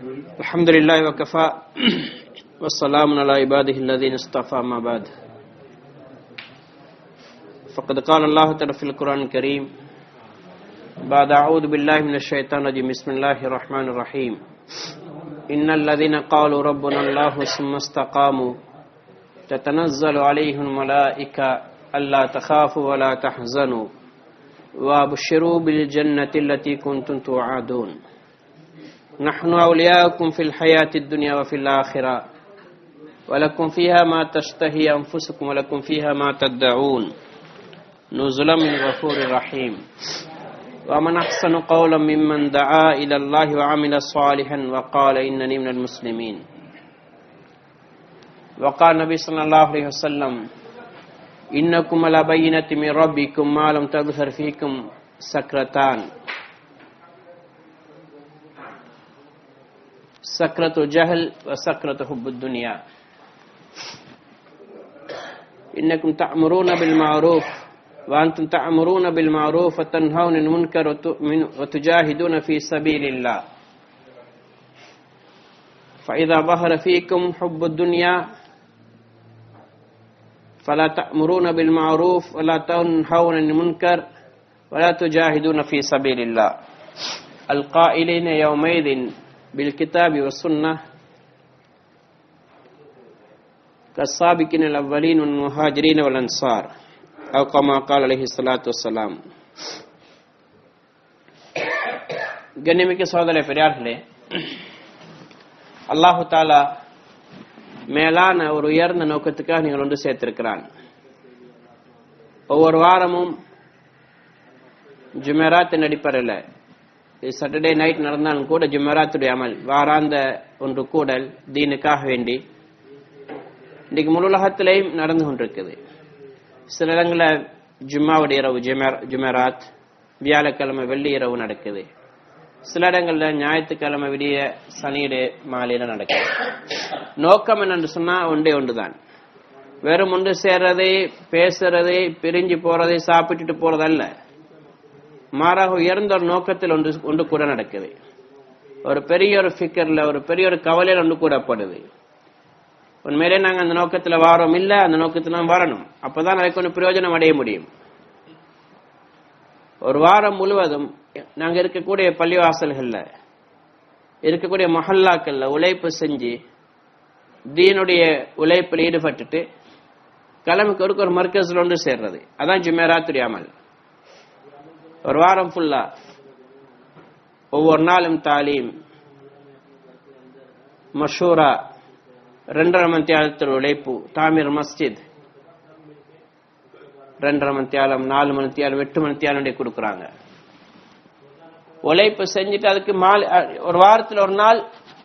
الحمد لله وكفى والسلام على عباده الذين اصطفى ما بعد فقد قال الله تعالى في القرآن الكريم بعد أعوذ بالله من الشيطان الرجيم بسم الله الرحمن الرحيم إن الذين قالوا ربنا الله ثم استقاموا تتنزل عليهم الملائكة ألا تخافوا ولا تحزنوا وابشروا بالجنة التي كنتم توعدون نحن أولياؤكم في الحياة الدنيا وفي الآخرة ولكم فيها ما تشتهي أنفسكم ولكم فيها ما تدعون نزلا من غفور رحيم ومن أحسن قولا ممن دعا إلى الله وعمل صالحا وقال إنني من المسلمين وقال النبي صلى الله عليه وسلم إنكم على بينة من ربكم ما لم تظهر فيكم سكرتان سكرة جهل وسكرة حب الدنيا إنكم تأمرون بالمعروف وأنتم تأمرون بالمعروف وتنهون عن المنكر وتجاهدون في سبيل الله فإذا ظهر فيكم حب الدنيا فلا تأمرون بالمعروف ولا تنهون عن المنكر ولا تجاهدون في سبيل الله القائلين يومئذ بالكتاب والسنة كالسابقين الأولين والمهاجرين والأنصار أو كما قال عليه الصلاة والسلام. கண்ணியமிக்க சகோதர பெரியார்களே, அல்லாஹு தாலா மேலான ஒரு உயர்ந்த நோக்கத்துக்காக நீங்கள் ஒன்று சேர்த்திருக்கிறான். ஒவ்வொரு வாரமும் ஜுமெராத்தின் அடிப்படையில் சாட்டர்டே நைட் நடந்தாலும் கூட ஜுமெராத்துடைய அமல் வாராந்த ஒன்று கூடல் தீனுக்காக வேண்டி இன்னைக்கு முழு உலகத்திலையும் நடந்து கொண்டிருக்குது. சில இடங்களில் ஜும்மாவுடைய இரவு ஜுமெராத், வியாழக்கிழமை வெள்ளி இரவு நடக்குது. சில இடங்களில் ஞாயிற்றுக்கிழமை விடிய சனியுடைய மாலையில நடக்குது. நோக்கம் என்னன்னு சொன்னா ஒன்றே ஒன்றுதான், வெறும் ஒன்று சேர்றதை பேசுறதை பிரிஞ்சு போறதை சாப்பிட்டுட்டு போறதல்ல, மாறாக உயர்ந்த ஒரு நோக்கத்தில் ஒன்று கூட நடக்குது. ஒரு பெரிய ஒரு ஃபிக்கர்ல ஒரு பெரிய ஒரு கவலையில் ஒன்று கூடப்படுது. உண்மையிலே நாங்கள் அந்த நோக்கத்துல வாரோம் இல்ல, அந்த நோக்கத்துல வரணும், அப்பதான் அதுக்கு ஒன்று பிரயோஜனம் அடைய முடியும். ஒரு வாரம் முழுவதும் நாங்க இருக்கக்கூடிய பள்ளிவாசல்கள்ல இருக்கக்கூடிய மஹல்லாக்கள்ல உழைப்பு செஞ்சு தீனுடைய உழைப்பில் ஈடுபட்டுட்டு கிழமைக்கு ஒரு மர்கஸ்ல ஒன்று சேர்றது, அதான் ஜுமெராத்துடைய அமல். ஒரு வாரம் ஃபுல்லா ஒவ்வொரு நாளும் தாலீம், மஷூரா, 2.5 மணித்தியாலத்தில் உழைப்பு, தாமீர் மஸ்ஜித் 2.5 மணித்தியாலம், 4 மணித்தியாலம், 8 மணித்தியாலம் கொடுக்குறாங்க. உழைப்பு செஞ்சுட்டு அதுக்கு ஒரு வாரத்தில் ஒரு நாள்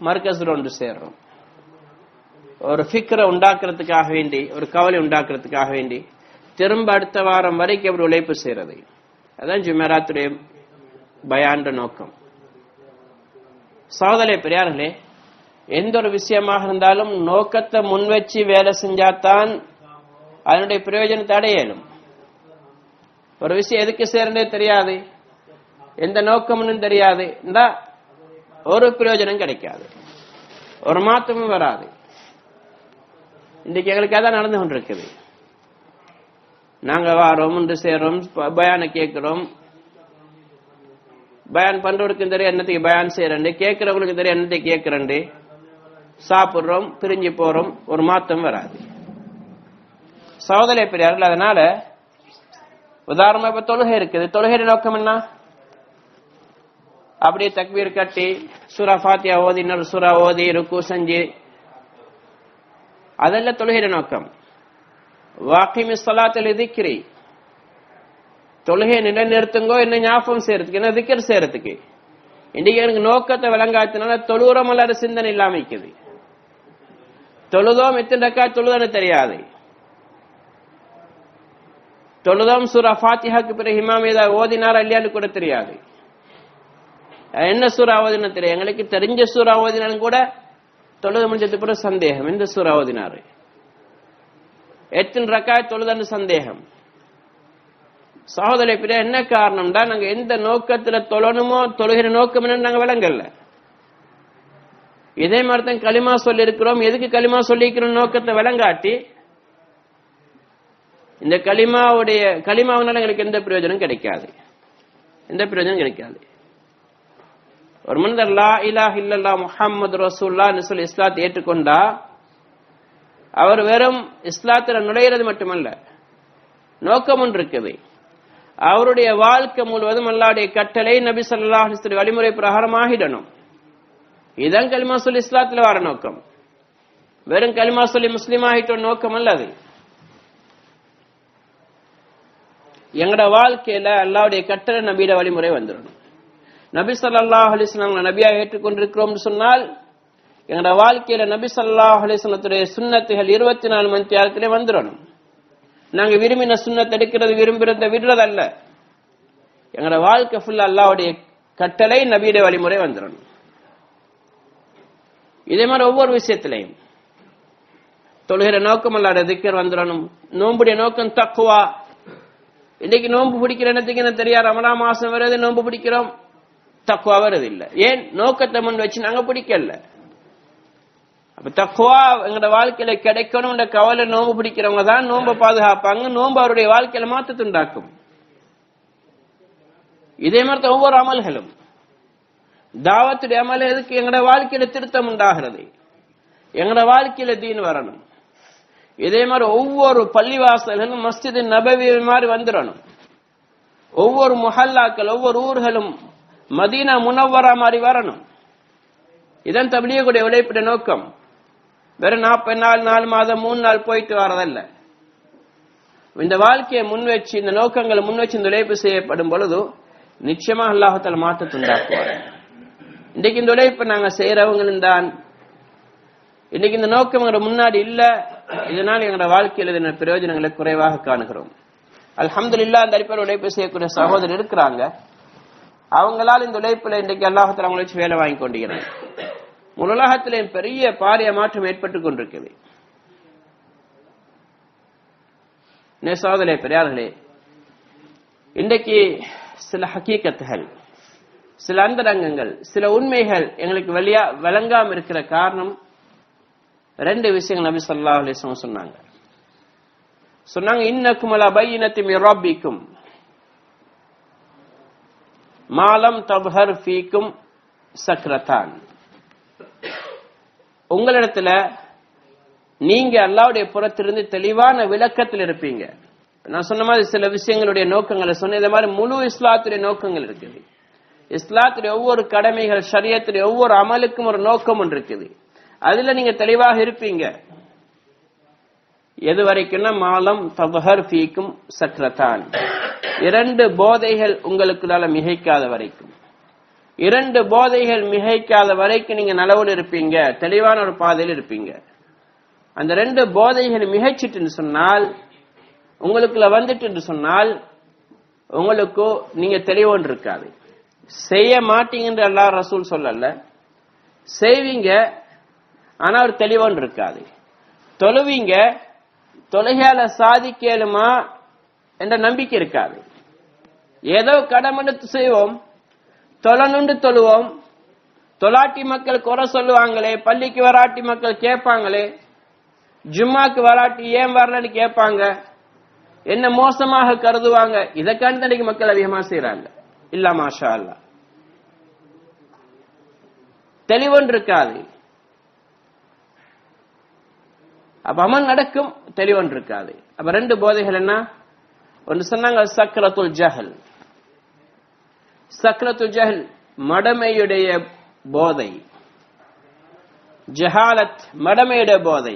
மர்கஸ்ல ஒன்று சேர்றோம். ஒரு ஃபிக்ரை உண்டாக்குறதுக்காக வேண்டி, ஒரு கவலை உண்டாக்குறதுக்காக வேண்டி திரும்ப அடுத்த வாரம் வரைக்கும் அப்படி உழைப்பு செய்யறது, அதான் ஜுமெராத்துடைய பயான்ற நோக்கம். சகோதரே பெரியார்களே, எந்த ஒரு விஷயமாக இருந்தாலும் நோக்கத்தை முன்வச்சு வேலை செஞ்சாதான் அதனுடைய பிரயோஜனத்தை அடையலும். ஒரு விஷயம் எதுக்கு சேர்ந்தே தெரியாது, எந்த நோக்கம்னு தெரியாது, ஒரு பிரயோஜனம் கிடைக்காது, ஒரு மாற்றமும் வராது. இன்னைக்கு எங்களுக்கு அதான் நடந்து கொண்டிருக்குது. நாங்க வாரோம், ஒன்று சேர்றோம், பயான கேட்கிறோம், பயான் பண்றவருக்கு தெரியும் என்னத்துக்கு பயான் செய்யறேன், கேட்கிறவங்களுக்கு தெரியும் என்னத்தை கேட்கிறேன், சாப்பிடுறோம், பிரிஞ்சு போறோம், ஒரு மாற்றம் வராது. சகோதர பெரியார்கள், அதனால உதாரணமா இப்ப தொழுகை இருக்குது. தொழுகை நோக்கம் என்ன? அப்படியே தக்பீர் கட்டி சூரா ஃபாத்தியா ஓதி, இன்னொரு சூரா ஓதி, ருக்கு செஞ்சு, அதெல்லாம் தொழுகை நோக்கம். வாக்கிமி ஸலாத்தில் திக்ரி, தொழுகை நிலைநிறுத்துங்கோ, என்ன ஞாபகம் செய்யறதுக்கு, என்ன திக்ர் செய்யறதுக்கு. இன்னைக்கு எனக்கு நோக்கத்தை விளங்காத்தினால தொழுகிறோம் அல்ல சிந்தனை இல்லாம இருக்குது. தொழுதோம் எத்தனை ரக்காத் தொழுதானு தெரியாது, தொழுதோம் சூரா ஃபாத்திஹாக்கு பிறகு இமாம் ஏதாவது ஓதினாரா இல்லையான்னு கூட தெரியாது, என்ன சூரா ஓதினா தெரியும். எங்களுக்கு தெரிஞ்ச சூரா ஓதினாலும் கூட தொழுது முடிஞ்சதுக்கு பிறகு சந்தேகம், எந்த சூரா ஓதினாரு, எத்தனை ரக்காத் தொழுதான்னு சந்தேகம். சகோதர பிரியா என்ன காரணம்டா, நாங்க எந்த நோக்கத்துல தொழணுமோ தொழுகிற நோக்கம் என்ன நாங்க விளங்கல்ல. இதே மாதிரி தான் களிமா சொல்லி இருக்கிறோம். எதுக்கு களிமா சொல்லிக்கிற நோக்கத்தை விளங்காட்டி இந்த களிமாவனால எங்களுக்கு எந்த பிரயோஜனம் கிடைக்காது, எந்த பிரயோஜனம் கிடைக்காது. ஒரு மனிதர் லா இலாஹ இல்லல்லாஹ் முஹம்மது ரசூலுல்லாஹ்னு சொல்லி இஸ்லாத்தை ஏற்றுக்கொண்டா அவர் வெறும் இஸ்லாத்துல நுழையிறது மட்டுமல்ல, நோக்கம் ஒன்று இருக்குது. அவருடைய வாழ்க்கை முழுவதும் அல்லாஹ்வுடைய கட்டளை நபி ஸல்லல்லாஹு அலைஹி வஸல்லம் வழிமுறை பிரகாரம் ஆகிடணும். இதான் கலிமா சொல்லி இஸ்லாத்துல வர நோக்கம். வெறும் கலிமா சொல்லி முஸ்லீம் ஆகிட்ட நோக்கம் அல்ல அது. எங்கட வாழ்க்கையில அல்லாஹ்வுடைய கட்டளை நபியோட வழிமுறை வந்துடணும். நபி ஸல்லல்லாஹு அலைஹி வஸல்லம் நபியா ஏற்றுக்கொண்டிருக்கிறோம் சொன்னால் எங்கட வாழ்க்கையில நபி ஸல்லல்லாஹு அலைஹி வஸல்லத்துடைய சுன்னத்துகள் 24 மணி நேரத்திலே வந்துடணும். நாங்க விரும்பின சுன்னத் எடுக்கிறது, விரும்புறத விடுறது அல்ல. எங்கட வாழ்க்கை ஃபுல்லா அல்லாஹ்வுடைய கட்டளை நபியோட வழிமுறை வந்துடணும். இதே மாதிரி ஒவ்வொரு விஷயத்திலையும் தொழுகிற நோக்கம் அல்லாஹ்வுடைய திக்ர் வந்துடணும். நோம்புடைய நோக்கம் தக்வா. இன்னைக்கு நோன்பு பிடிக்கிற என்னத்துக்கு என்ன தெரியாது, ரமலான் மாசம் வருது நோன்பு பிடிக்கிறோம், தக்வா வருது இல்ல. ஏன்? நோக்கத்தை முன் வச்சு நாங்க பிடிக்கல. அப்ப தக்வா எங்களோட வாழ்க்கையில கிடைக்கணும் கவலை நோன்பு பிடிக்கிறவங்க தான் நோன்பை பாதுகாப்பாங்க. நோன்பு அவருடைய வாழ்க்கையில மாற்றத்தை உண்டாக்கும். இதே மாதிரி ஒவ்வொரு அமல்களும் தாவத்துடைய அமல் எதுக்கு? எங்களோட வாழ்க்கையில திருத்தம் உண்டாகிறது, எங்களோட வாழ்க்கையில தீன் வரணும். இதே மாதிரி ஒவ்வொரு பள்ளிவாசல்களும் மஸ்ஜித் நபவி மாதிரி வந்துடணும். ஒவ்வொரு முஹல்லாக்கள் ஒவ்வொரு ஊர்களும் மதீனா முனவ்வரா மாதிரி வரணும். இதன் தப்லீகுடைய உழைப்புடைய நோக்கம். வெறும் 40 நாள் 4 மாதம் 3 நாள் போயிட்டு வரதல்ல. இந்த வாழ்க்கையை முன் வச்சு இந்த நோக்கங்களை முன் வச்சு இந்த உழைப்பு செய்யப்படும் பொழுது நிச்சயமா அல்லாஹ் தஆலா மாற்றத்தை உண்டாக்குவார். இன்னைக்கு இந்த உழைப்பை நாங்க செய்யறவங்களும் தான். இன்னைக்கு இந்த நோக்கம் எங்களோட முன்னாடி இல்ல. இதனால் எங்களோட வாழ்க்கையில் இதன பிரயோஜனங்களை குறைவாக காணுகிறோம். அல்ஹம்துலில்லாஹ் அந்த அடிப்படையில் உழைப்பு செய்யக்கூடிய சகோதரர் இருக்கிறாங்க. அவங்களால் இந்த உழைப்புல இன்றைக்கு அல்லாஹ் தஆலா அவங்களை வச்சு வேலை வாங்கி கொண்டிருக்கிறாங்க. உலகத்திலே பெரிய பாரிய மாற்றம் ஏற்பட்டுக் கொண்டிருக்கிறது. சகோதரர்களே, பெரியார்களே, இன்றைக்கு சில ஹக்கீகத்துகள், சில அந்தரங்கங்கள், சில உண்மைகள் எங்களுக்கு விளங்காம இருக்கிற காரணம் 2 விஷயங்கள் நபி ஸல்லல்லாஹு அலைஹி வஸல்லம் சொன்னாங்க. இன்னக்கும் அலா பையினத்தி மின் ரப்பிக்கும் மாலம் தப்ஹர் ஃபீக்கும் சக்ரதான். உங்களிடத்துல நீங்க அல்லாஹ்வுடைய புறத்திலிருந்து தெளிவான விளக்கத்தில் இருப்பீங்க. நான் சொன்ன மாதிரி சில விஷயங்களுடைய நோக்கங்களை சொன்ன. இந்த மாதிரி முழு இஸ்லாத்துடைய நோக்கங்கள் இருக்குது. இஸ்லாத்துடைய ஒவ்வொரு கடமைகள், ஷரியத்துடைய ஒவ்வொரு அமலுக்கும் ஒரு நோக்கம் ஒன்று இருக்குது. அதுல நீங்க தெளிவாக இருப்பீங்க. எது வரைக்கும்னா மாலம் தப்ஹர் ஃபீக்கும் சக்ரதான், 2 போதைகள் உங்களுக்குள்ளால மிகைக்காத வரைக்கும். 2 போதைகள் மிகைக்காத வரைக்கும் நீங்க நலவோடு இருப்பீங்க, தெளிவான ஒரு பாதையில் இருப்பீங்க. அந்த 2 போதைகள் மிகைச்சிட்டு சொன்னால், உங்களுக்குள்ள வந்துட்டு சொன்னால், உங்களுக்கு நீங்க தெளிவோன்று இருக்காது. செய்ய மாட்டீங்கன்ற அல்லாஹ் ரசூல் சொல்லல, செய்வீங்க ஆனா ஒரு தெளிவோன்று இருக்காது. தொழுவீங்க, தொழுகையால சாதிக்கலுமா என்ற நம்பிக்கை இருக்காது. ஏதோ கடமெடுத்து செய்வோம், தொழனுண்டு தொழுவோம், தொலாட்டி மக்கள் குறை சொல்லுவாங்களே, பள்ளிக்கு வராட்டி மக்கள் கேட்பாங்களே, ஜும்மாக்கு வராட்டி ஏன் வரலன்னு கேட்பாங்க, என்ன மோசமாக கருதுவாங்க. இதற்கான தனிக்கு மக்கள் அதிகமா செய்யறாங்க. இல்ல மாஷா அல்லாஹ், தெளிவொன்று இருக்காது. அப்ப அமல் நடக்கும், தெளிவொன்று இருக்காது. அப்ப 2 போதைகள் என்ன? ஒன்று சொன்னாங்க சக்ரத்துல் ஜஹல். சக்ரத்துல் ஜஹல் மடமையுடைய போதை, ஜஹாலத் மடமையுடைய போதை.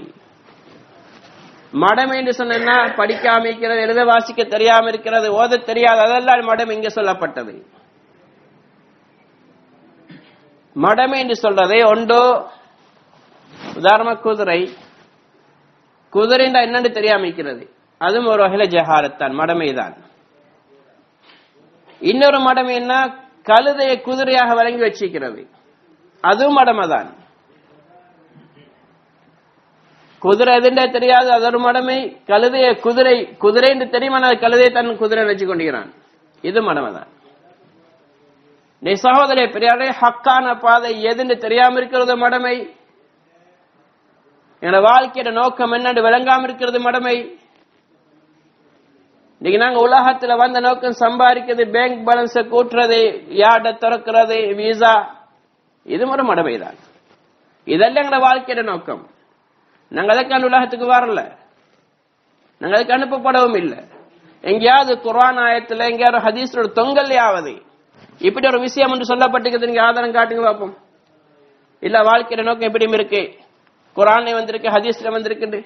மடமை என்று சொன்னா படிக்காம இருக்கிறது, எழுத வாசிக்க தெரியாம இருக்கிறது, ஓத தெரியாது, அதெல்லாம் மடமை இங்க சொல்லப்பட்டது. மடமை என்று சொல்றதை ஒன்றோ உதாரணமா குதிரை என்னன்னு தெரியாம இருக்கிறது, அதுவும் ஒரு வகையில ஜஹாலத்தான், மடமைதான். இன்னொரு மடமை என்ன? கழுதையை குதிரையாக வழங்கி வச்சிருக்கிறது, அதுவும் மடமைதான். குதிரை எதுண்டே தெரியாது, அது ஒரு மடமை. கழுதைய குதிரை என்று தெரியுமா, கழுதையை தன் குதிரை வச்சு கொண்டிருக்கிறான், இது மடமைதான். நீ சகோதரே பெரியாரே, ஹக்கான பாதை எதுன்னு தெரியாம இருக்கிறது மடமை. என்னோட வாழ்க்கையோட நோக்கம் என்னன்னு விளங்காம இருக்கிறது மடமை. இன்னைக்கு நாங்க உலகத்துல வந்த நோக்கம் சம்பாதிக்கிறது, பேங்க் பேலன்ஸ கூட்டுறது, யார்ட திறக்கிறது, விசா, இது ஒரு மடமை தான். இதெல்லாம் எங்களோட வாழ்க்கையோட நோக்கம். நாங்க அதுக்கான உலகத்துக்கு வரல, நாங்க அதுக்கு அனுப்பப்படவும் இல்லை. எங்கேயாவது குர்ஆன் ஆயத்துல எங்கேயாவது ஹதீஸோட தொங்கல்லையாவது இப்படி ஒரு விஷயம் என்று சொல்லப்பட்டிருக்கிறது, நீங்க ஆதாரம் காட்டுங்க பார்ப்போம். இல்ல வாழ்க்கையோட நோக்கம் எப்படியும் இருக்கு, குர்ஆன்ல வந்திருக்கு, ஹதீஸ்ல வந்திருக்கு,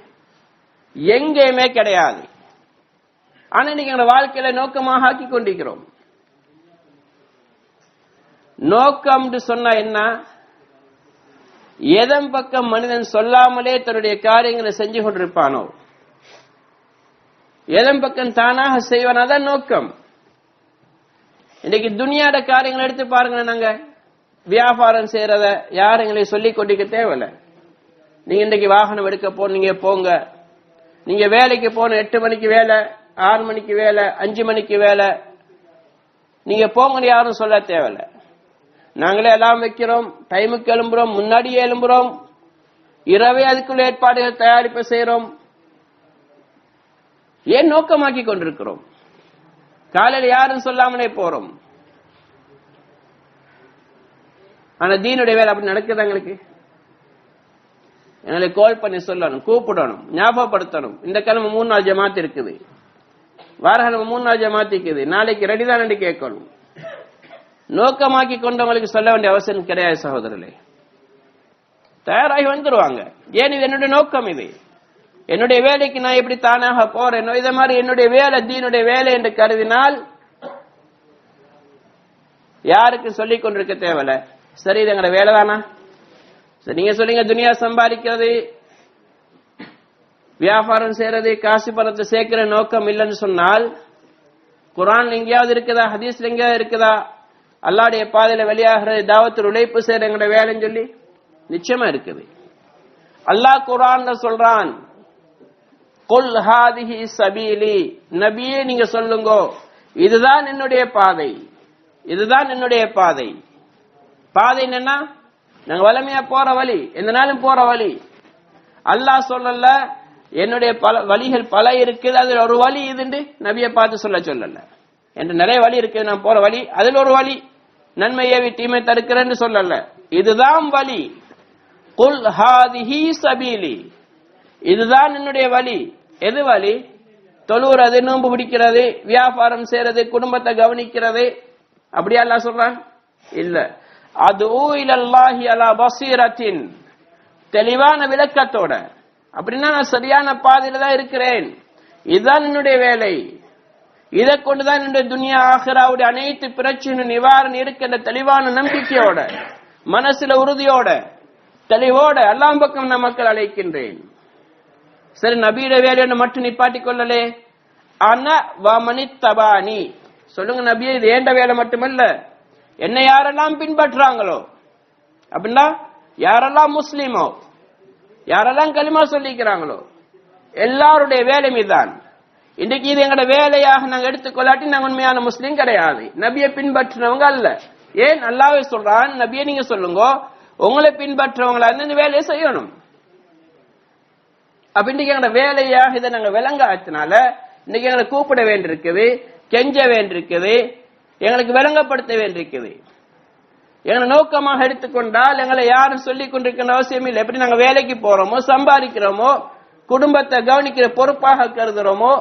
எங்கேயுமே கிடையாது. ஆனா இன்னைக்கு எங்க வாழ்க்கையில நோக்கமாக ஆக்கி கொண்டிருக்கிறோம். நோக்கம் சொன்னா என்ன? எதன் பக்கம் மனிதன் சொல்லாமலே தன்னுடைய காரியங்களை செஞ்சு கொண்டிருப்பானோ, எதன் பக்கம் தானாக செய்வான், அதான் நோக்கம். இன்னைக்கு துனியாட காரியங்களை எடுத்து பாருங்க. நாங்க வியாபாரம் செய்யறத யாரும் எங்களை சொல்லிக் கொண்டிருக்க தேவையில்லை. நீங்க இன்னைக்கு வாகனம் எடுக்க போனீங்க, போங்க. நீங்க வேலைக்கு போன 8 மணிக்கு வேலை, 6 மணிக்கு வேலை, 5 மணிக்கு வேலை, நீங்க போங்கன்னு யாரும் சொல்ல தேவையில்லை. நாங்களே எல்லாம் வைக்கிறோம், டைமுக்கு எழும்புறோம், முன்னாடியே எழும்புறோம், இரவே அதுக்குள்ள ஏற்பாடுகள் தயாரிப்பு செய்யறோம். ஏன் நோக்கமாக்கி கொண்டிருக்கிறோம்? காலையில் யாரும் சொல்லாமலே போறோம். ஆனா தீனுடைய வேலை அப்படி நடக்குது. எங்களுக்கு கால் பண்ணி சொல்லணும், கூப்பிடணும், ஞாபகப்படுத்தணும். இந்த கிழமை 3 நாள் ஜமாத் இருக்குது, வாரக்கிழமை 3 நாள் ஜமாத் இருக்குது, நாளைக்கு ரெடி தான் என்று கேட்கணும். நோக்கமாக்கி கொண்டவங்களுக்கு சொல்ல வேண்டிய அவசியம் கிடையாது சகோதரர்களே. தயாராகி வந்துருவாங்க. ஏன்? இது என்னுடைய நோக்கம். இது என்னுடைய வேலைக்கு நான் எப்படி தானாக போறேனோ இதை மாதிரி என்னுடைய வேலை தீனுடைய வேலை என்று கருதினால் யாருக்கு சொல்லிக் கொண்டிருக்க தேவையில்ல. சரி, இது எங்களோட வேலை தானா? சரி, நீங்க சொல்லுங்க, துனியா சம்பாதிக்கிறது, வியாபாரம் செய்யறது, காசு பணத்தை சேர்க்கிற நோக்கம் இல்லைன்னு சொன்னால், குர்ஆன் எங்கேயாவது இருக்குதா, ஹதீஸ்ல எங்கேயாவது இருக்குதா அல்லாஹ்வுடைய பாதையில வெளியாகிறது தாவத்துல் உழைப்பு செய்யற எங்களோட வேலைன்னு சொல்லி? நிச்சயமா இருக்குது. அல்லாஹ் குர்ஆன்ல சொல்றான், குல் ஹாதிஹி சபீலி, நபியே நீங்க சொல்லுங்க, இதுதான் என்னுடைய பாதை, இதுதான் என்னுடைய பாதை. பாதை என்னன்னா, நாங்க வலிமையா போற வழி, எந்த நாளும் போற வழி. அல்லாஹ் சொல்லல என்னுடைய வழிகள் பல இருக்குது, அதுல ஒரு வழி இதுண்டு நபியை பார்த்து சொல்லல. என்று நிறைய வழி இருக்குது, நான் போற வழி, அதுல ஒரு வழி, நன்மை ஏவி தீமை தடுக்கிறேன்னு சொல்லல. இதுதான் வழி. குல் ஹாதிஹி சபீலி, இதுதான் என்னுடைய வழி. எது வழி? தொழுறது, நோன்பு பிடிக்கிறது, வியாபாரம் செய்யறது, குடும்பத்தை கவனிக்கிறது, அப்படியா அல்லாஹ் சொல்றான்? இல்ல. அதுஉ இலல்லாஹி அலா பஸீரத்தின், தெளிவான விளக்கத்தோட. அப்படின்னா நான் சரியான பாதையில தான் இருக்கிறேன், இதுதான் என்னுடைய வேலை, இதை கொண்டுதான் என்னுடைய துனியா ஆகிராவுடைய அனைத்து பிரச்சனை நிவாரணம் இருக்கின்ற தெளிவான நம்பிக்கையோட, மனசுல உறுதியோட, தெளிவோட அல்லாஹ் பக்கம் நான் மக்கள் அழைக்கின்றேன். சரி, நபியுடைய வேலையை மட்டும் நிப்பாட்டிக் கொள்ளலே. ஆனா வமனித்தபானி, சொல்லுங்க நபியே, இது ஏண்ட வேலை மட்டுமல்ல, என்னை யாரெல்லாம் பின்பற்றாங்களோ, அப்படின்னா யாரெல்லாம் முஸ்லிமோ, யாரெல்லாம் கலிமா சொல்லிக்கிறாங்களோ, எல்லாருடைய வேலை மீதான். இன்றைக்கு இது எங்களோட வேலையாக நாங்க எடுத்துக்கொள்ளாட்டி நாங்க உண்மையான முஸ்லீம் கிடையாது, நபியை பின்பற்றினவங்க அல்ல. ஏன்? அல்லாஹ்வே சொல்றான், நபியை நீங்க சொல்லுங்க, உங்களை பின்பற்றவங்களா இருந்து இந்த வேலையை செய்யணும். அப்ப இன்னைக்கு எங்களோட வேலையாக இதை நாங்க விளங்காத்தினால இன்னைக்கு எங்களை கூப்பிட வேண்டியிருக்குது, கெஞ்ச வேண்டியிருக்குது, எங்களுக்கு விளங்கப்படுத்த வேண்டியிருக்குது. எங்களை நோக்கமாக எடுத்துக்கொண்டால் எங்களை யாரும் சொல்லிக் கொண்டிருக்கிற அவசியம் இல்லை. எப்படி நாங்க வேலைக்கு போறோமோ, சம்பாதிக்கிறோமோ, குடும்பத்தை கவனிக்கிற பொறுப்பாக கருதுறோமோ,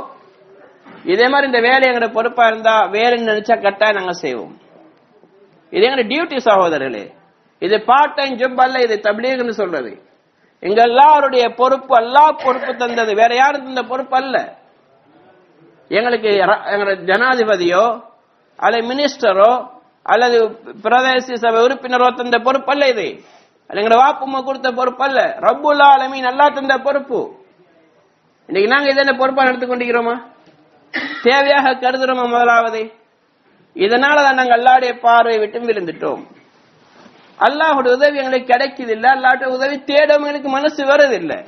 இதே மாதிரி இந்த வேலை எங்களோட பொறுப்பா இருந்தா வேலைன்னு நினைச்சா கட்டாயம் நாங்க செய்வோம். இது எங்களோட டியூட்டி சகோதரர்களே. இது பார்ட் டைம் ஜாப் அல்ல, இது தப்லீக்னு சொல்றது. எங்க எல்லாருடைய பொறுப்பு, அல்லாஹ் பொறுப்பு தந்தது, வேற யாரும் தந்த பொறுப்பு அல்ல. எங்களுக்கு எங்களோட ஜனாதிபதியோ அல்லது மினிஸ்டரோ அல்லது பிரதேச சபை உறுப்பினரோ தந்த பொறுப்பு அல்ல. இது எங்களோட வாப்புமா கொடுத்த பொறுப்பு அல்ல, ரப்புல் ஆலமீன் அல்லாஹ் தந்த பொறுப்பு. இன்னைக்கு நாங்க இதை பொறுப்பா நடத்தி கொண்டிருக்கிறோமா? தேவையாக கருதுறோமா? முதலாவது இதனாலதான் நாங்கள் அல்லாஹ்வுடைய பார்வை விட்டு விழுந்துட்டோம். அல்லாஹ்வுடைய உதவி எங்களுக்கு கிடைக்குது இல்ல, அல்லாஹ்வுடைய உதவி தேடும் எங்களுக்கு மனசு வருதில்லை.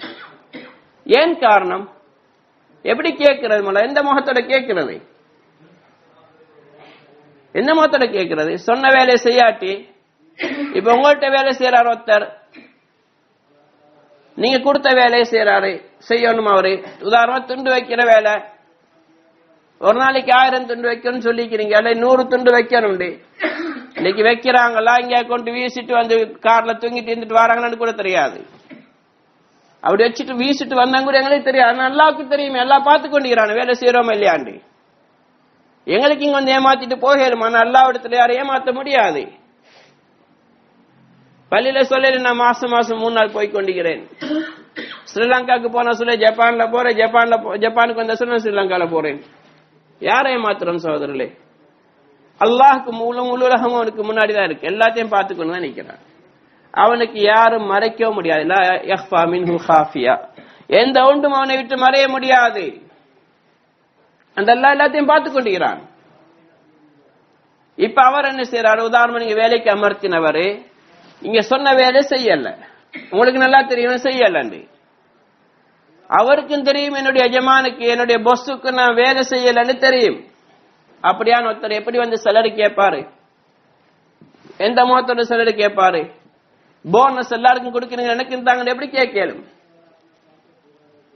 ஏன் காரணம்? எப்படி கேட்கிறது? எந்த முகத்தோட கேட்கிறது? என்ன மாத்தோட கேட்கறது? சொன்ன வேலையை செய்யாட்டி, இப்ப உங்கள்கிட்ட வேலை செய்யறாரு ஒருத்தர், நீங்க கொடுத்த வேலையை செய்யறாரு, செய்யணும் அவரு. உதாரணமா துண்டு வைக்கிற வேலை, ஒரு நாளைக்கு 1000 துண்டு வைக்கணும்னு சொல்லிக்கிறீங்க, அல்ல 100 துண்டு வைக்கணும். இன்னைக்கு வைக்கிறாங்களா, இங்க கொண்டு வீசிட்டு வந்து கார்ல தூங்கிட்டு இருந்துட்டு வராங்கன்னு கூட தெரியாது. அப்படி வச்சுட்டு வீசிட்டு வந்தாங்க கூட எங்களுக்கு தெரியாது. ஆனா அல்லாவுக்கு தெரியுமே, எல்லாம் பார்த்து கொண்டிருக்கிறான் வேலை செய்யறோமா இல்லையாண்டு. எங்களுக்கு இங்க வந்து ஏமாத்திட்டு போகலும், ஆனா அல்லாவிடத்துல யாரும் ஏமாத்த முடியாது. பள்ளியில சொல்ல நான் மாசம் 3 நாள் போய் கொண்டிருக்கிறேன். ஸ்ரீலங்காவுக்கு போன சொல்ல ஜப்பான்ல போறேன், ஜப்பானுக்கு வந்த சொல்ல ஸ்ரீலங்கால போறேன். யாரை ஏமாத்துறோம் சகோதரர்களே? அல்லாஹுக்கு முழு உலகமும் அவனுக்கு முன்னாடி தான் இருக்கு, எல்லாத்தையும் பார்த்துக்கொண்டு தான் நிற்கிறான். அவனுக்கு யாரும் மறைக்கவும் முடியாது. எந்த ஒன்றும் அவனை விட்டு மறைய முடியாது. அந்த அல்லா எல்லாத்தையும் பார்த்து கொண்டிருக்கிறான். இப்ப அவர் என்ன செய்யறாரு? உதாரணம், நீங்க வேலைக்கு அமர்த்தினவரு, இங்க சொன்ன வேலை செய்யல, உங்களுக்கு நல்லா தெரியும் செய்யல. அவருக்கும் தெரியும், என்னுடைய எஜமானுக்கு என்னுடைய பொஸ்ஸுக்கு நான் வேலை செய்யலன்னு தெரியும். அப்படியான ஒருத்தர் எப்படி வந்து சேலரி கேட்பாரு? எந்த முகத்தோட சேலரி கேட்பாரு? போனஸ் எல்லாருக்கும் கொடுக்கணுங்க, எனக்கு இருந்தாங்க எப்படி கேட்கலும்?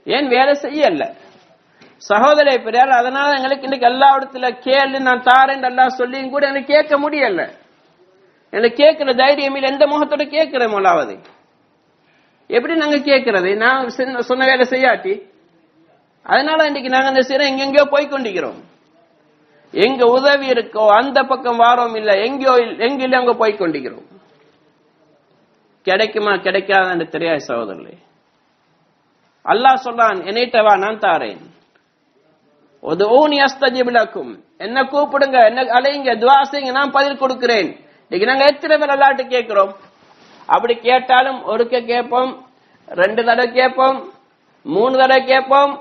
ஏன் வேலை செய்யல? சகோதரே பெரியார், அதனால எங்களுக்கு இன்னைக்கு எல்லா இடத்துல கேளு நான் தாரேன் எல்லாம் சொல்லியும் கூட எனக்கு கேட்க முடியல. எனக்கு கேட்கிற தைரியம் இல்லை. எந்த முகத்தோட கேட்கிறேன்? முதலாவது எப்படி நாங்க கேட்கறது? நான் சொன்ன வேலை செய்யாட்டி. அதனால இன்னைக்கு நாங்க அந்த சிறை எங்கெங்கயோ போய் கொண்டிருக்கிறோம். எங்க உதவி இருக்கோ அந்த பக்கம் வாரோம் இல்ல, எங்கில அங்க போய் கொண்டிருக்கிறோம். கிடைக்குமா கிடைக்காதுன்னு தெரியாது சகோதரர்களே. அல்லாஹ் சொல்றான், என்னைட்டவா நான் தாரேன். உதுஊனி அஸ்தஜிப் லக்கும், என்ன கூப்பிடுங்க, என்ன அலைங்க, துஆ செய்யுங்க, நான் பதில் கொடுக்கிறேன். இன்னைக்கு நாங்க எத்தனை பேர் அல்லாஹ்ட்ட கேட்கிறோம்? அப்படி கேட்டாலும் ஒருக்க கேட்போம், 2 தடவை கேட்போம், 3 தடவை கேட்போம்,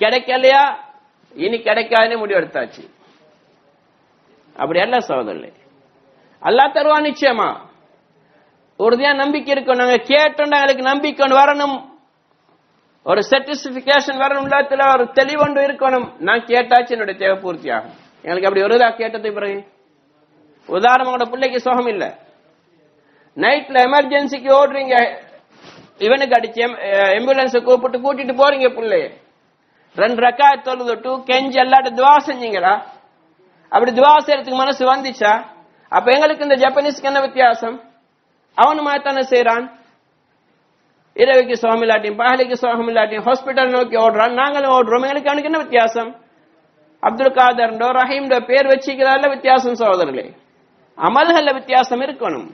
கிடைக்கலையா இனி கிடைக்காதுன்னு முடிவெடுத்தாச்சு. அப்படி அல்ல சகோதரர்களே. அல்லாஹ் தருவான் நிச்சயமா. உறுதியா நம்பிக்கை இருக்கும். நாங்க கேட்டோம்னா எங்களுக்கு நம்பிக்கை வரணும், ஒரு சாட்டிஸ்பிகேஷன் வரணும், உள்ளத்துல ஒரு தெளிவொன்று இருக்கணும். நான் கேட்டாச்சு என்னுடைய தேவை பூர்த்தி ஆகும். எங்களுக்கு அப்படி வருதா கேட்டதுக்கு பிறகு? உதாரணம், உங்களோட பிள்ளைக்கு சுகம் இல்ல, நைட்ல எமர்ஜென்சிக்கு ஓடுறீங்க, இவனுக்கு அடிச்சு ஆம்புலன்ஸ் கூட்டிட்டு போறீங்க பிள்ளைய, 2 ரக்காத் தொழுதுட்டு கெஞ்சி எல்லாட்ட துவா செஞ்சீங்களா? அப்படி துவா செய்யறதுக்கு மனசு வந்துச்சா? அப்ப எங்களுக்கு இந்த ஜப்பனீஸ்க்கு என்ன வித்தியாசம்? அவனு மாத்தான செய்யறான், இரவுக்கு சுகம் இல்லாட்டியும் பகலுக்கு சுகம் இல்லாட்டியும் ஹாஸ்பிட்டல் நோக்கி ஓடுறான், நாங்களும் ஓடுறோம். எங்களுக்கு அவனுக்கு என்ன வித்தியாசம்? அப்துல் காதர் ரஹீம் பேர் வச்சுக்கிறதுல வித்தியாசம் சகோதரர்களே. அமல்கள்ல வித்தியாசம் இருக்கணும்,